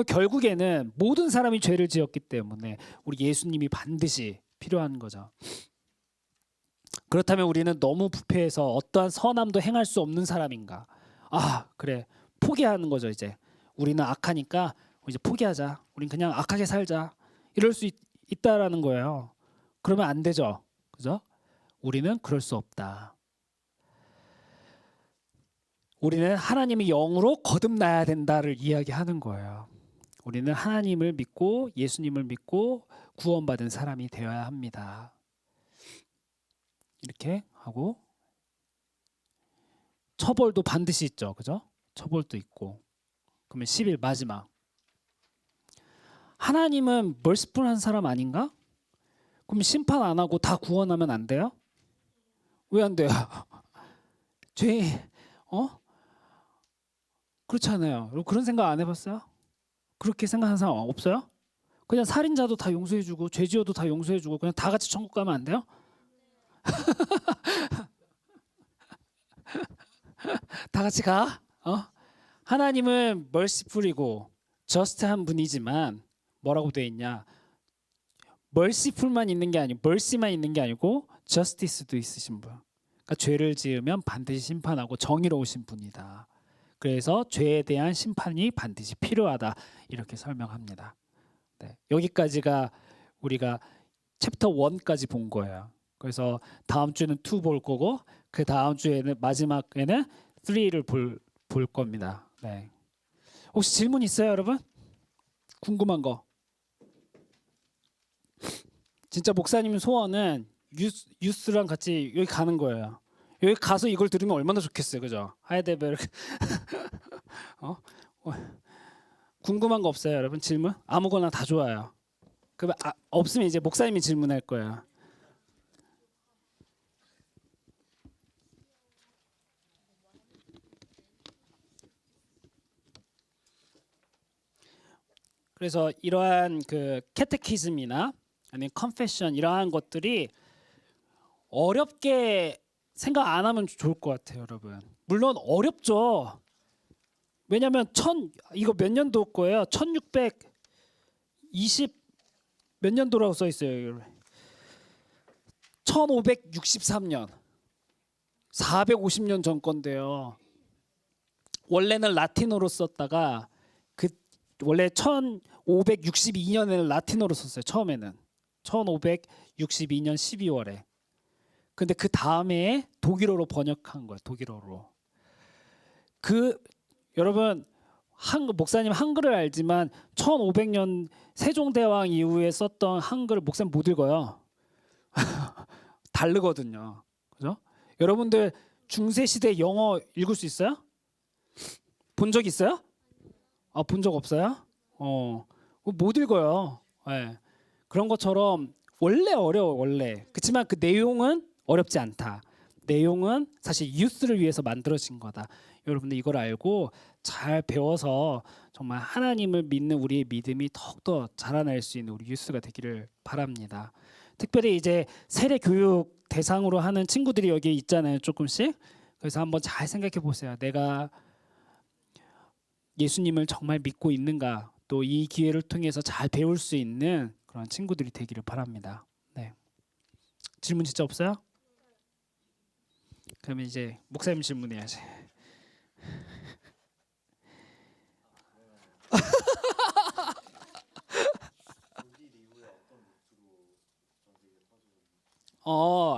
결국에는 모든 사람이 죄를 지었기 때문에 우리 예수님이 반드시 필요한 거죠. 그렇다면 우리는 너무 부패해서 어떠한 선함도 행할 수 없는 사람인가? 그래. 포기하는 거죠. 이제 우리는 악하니까 이제 포기하자. 우린 그냥 악하게 살자. 이럴 수 있다라는 거예요. 그러면 안 되죠. 그죠? 우리는 그럴 수 없다. 우리는 하나님의 영으로 거듭나야 된다를 이야기하는 거예요. 우리는 하나님을 믿고 예수님을 믿고 구원받은 사람이 되어야 합니다. 이렇게 하고 처벌도 반드시 있죠. 그죠? 처벌도 있고. 그러면 10일 마지막. 하나님은 멀시풀한 사람 아닌가? 그럼 심판 안 하고 다 구원하면 안 돼요? 왜 안 돼요? 그렇잖아요. 그런 생각 안 해봤어요? 그렇게 생각하는 사람 없어요? 그냥 살인자도 다 용서해주고 죄지어도 다 용서해주고 그냥 다 같이 천국 가면 안 돼요? 다 같이 가? 하나님은 멀시풀이고 저스트한 분이지만 뭐라고 돼 있냐? 멀시풀만 있는 게 아니고 멀시만 있는 게 아니고 저스티스도 있으신 분. 그러니까 죄를 지으면 반드시 심판하고 정의로우신 분이다. 그래서 죄에 대한 심판이 반드시 필요하다. 이렇게 설명합니다. 네, 여기까지가 우리가 챕터 1까지 본 거예요. 그래서 다음 주에는 2 볼 거고 그 다음 주에는 마지막에는 3를 볼 겁니다. 네. 혹시 질문 있어요, 여러분? 궁금한 거? 진짜 목사님 소원은 유스랑 같이 여기 가는 거예요. 여기 가서 이걸 들으면 얼마나 좋겠어요, 그죠? 하이델베르크. 궁금한 거 없어요, 여러분? 질문? 아무거나 다 좋아요. 없으면 이제 목사님이 질문할 거예요. 그래서 이러한 그 캐테키즘이나 아니면 컨페션 이러한 것들이 어렵게 생각 안 하면 좋을 것 같아요, 여러분. 물론 어렵죠. 왜냐하면 이거 몇 년도 거예요? 1620 몇 년도라고 써 있어요. 1563년 450년 전 건데요. 원래는 라틴어로 썼다가 원래 1562년에는 라틴어로 썼어요. 처음에는 1562년 12월에. 근데 그 다음에 독일어로 번역한 거예요. 독일어로. 그 여러분 목사님 한글을 알지만 1500년 세종대왕 이후에 썼던 한글 목사님 못 읽어요. 다르거든요. 그죠? 여러분들 중세 시대 영어 읽을 수 있어요? 본 적 있어요? 아, 본 적 없어요? 못 읽어요. 네. 그런 것처럼 원래 어려워 원래. 그렇지만 그 내용은 어렵지 않다. 내용은 사실 유스를 위해서 만들어진 거다. 여러분들 이걸 알고 잘 배워서 정말 하나님을 믿는 우리의 믿음이 더욱더 자라날 수 있는 우리 유스가 되기를 바랍니다. 특별히 이제 세례 교육 대상으로 하는 친구들이 여기 있잖아요. 조금씩. 그래서 한번 잘 생각해 보세요. 내가 예수님을 정말 믿고 있는가? 또 이 기회를 통해서 잘 배울 수 있는 그런 친구들이 되기를 바랍니다. 네. 질문 진짜 없어요? 그러면 이제 목사님 질문해야지.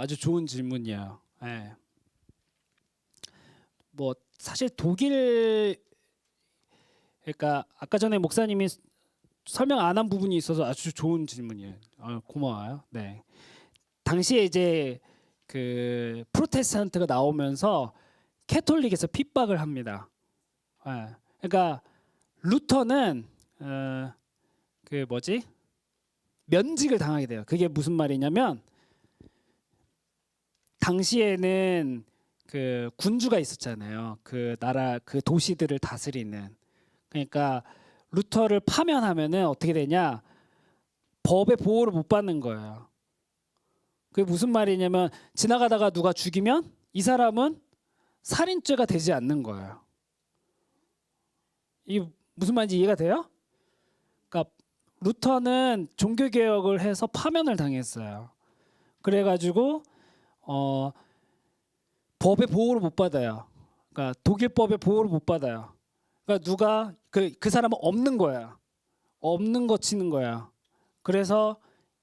아주 좋은 질문이야. 네. 뭐 사실 독일 그러니까 아까 전에 목사님이 설명 안 한 부분이 있어서 아주 좋은 질문이에요. 고마워요. 네. 당시에 이제 그 프로테스탄트가 나오면서 캐톨릭에서 핍박을 합니다. 네. 그러니까 루터는 그 뭐지? 면직을 당하게 돼요. 그게 무슨 말이냐면 당시에는 그 군주가 있었잖아요. 그 나라 그 도시들을 다스리는. 그러니까 루터를 파면하면은 어떻게 되냐? 법의 보호를 못 받는 거예요. 그게 무슨 말이냐면 지나가다가 누가 죽이면 이 사람은 살인죄가 되지 않는 거예요. 이게 무슨 말인지 이해가 돼요? 그러니까 루터는 종교개혁을 해서 파면을 당했어요. 그래가지고 법의 보호를 못 받아요. 그러니까 독일법의 보호를 못 받아요. 그러니까 누가 그 사람은 없는 거야. 없는 거 치는 거야. 그래서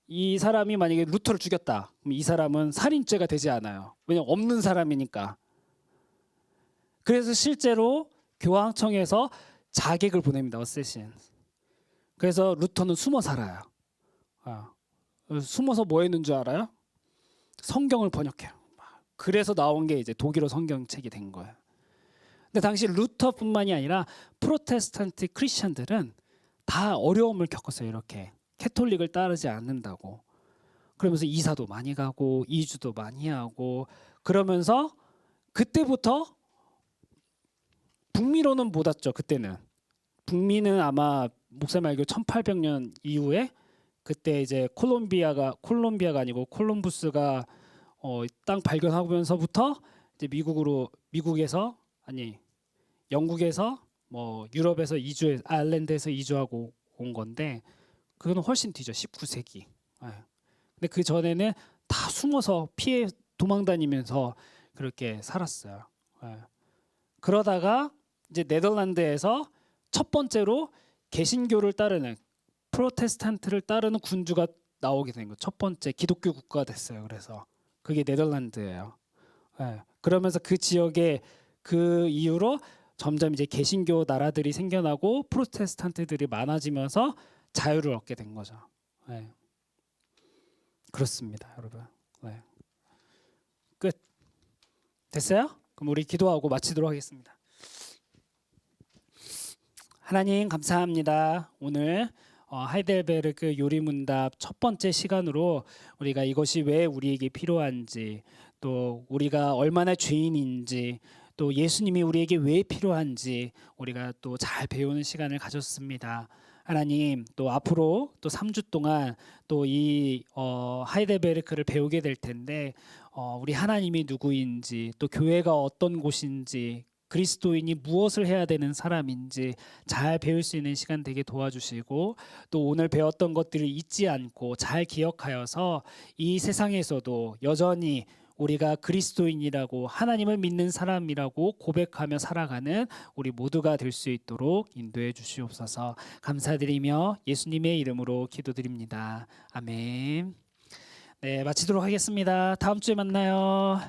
이 사람이 만약에 루터를 죽였다. 그럼 이 사람은 살인죄가 되지 않아요. 왜냐면 없는 사람이니까. 그래서 실제로 교황청에서 자객을 보냅니다. 어세신. 그래서 루터는 숨어 살아요. 숨어서 뭐 했는 줄 알아요? 성경을 번역해요. 그래서 나온 게 이제 독일어 성경책이 된 거예요. 근데 당시 루터뿐만이 아니라 프로테스탄트 크리스천들은 다 어려움을 겪었어요. 이렇게 캐톨릭을 따르지 않는다고. 그러면서 이사도 많이 가고 이주도 많이 하고 그러면서 그때부터 북미로는 못 왔죠. 그때는 북미는 아마 목사님 알기로 1800년 이후에 그때 이제 콜롬비아가 아니고 콜럼부스가 땅 발견하면서부터 이제 영국에서 뭐 유럽에서 아일랜드에서 이주하고 온 건데 그거는 훨씬 뒤죠. 19세기. 근데 그 전에는 다 숨어서 피해 도망다니면서 그렇게 살았어요. 그러다가 이제 네덜란드에서 첫 번째로 개신교를 따르는 프로테스탄트를 따르는 군주가 나오게 된 거. 첫 번째 기독교 국가가 됐어요. 그래서 그게 네덜란드예요. 그러면서 그 지역에 그 이후로 점점 이제 개신교 나라들이 생겨나고 프로테스탄트들이 많아지면서 자유를 얻게 된 거죠. 그렇습니다, 여러분. 끝. 됐어요? 그럼 우리 기도하고 마치도록 하겠습니다. 하나님 감사합니다. 오늘 하이델베르크 요리문답 첫 번째 시간으로 우리가 이것이 왜 우리에게 필요한지 또 우리가 얼마나 죄인인지 또 예수님이 우리에게 왜 필요한지 우리가 또 잘 배우는 시간을 가졌습니다. 하나님 또 앞으로 또 3주 동안 또 이 하이델베르크를 배우게 될 텐데 우리 하나님이 누구인지 또 교회가 어떤 곳인지 그리스도인이 무엇을 해야 되는 사람인지 잘 배울 수 있는 시간 되게 도와주시고 또 오늘 배웠던 것들을 잊지 않고 잘 기억하여서 이 세상에서도 여전히 우리가 그리스도인이라고 하나님을 믿는 사람이라고 고백하며 살아가는 우리 모두가 될 수 있도록 인도해 주시옵소서. 감사드리며 예수님의 이름으로 기도드립니다. 아멘. 네, 마치도록 하겠습니다. 다음 주에 만나요.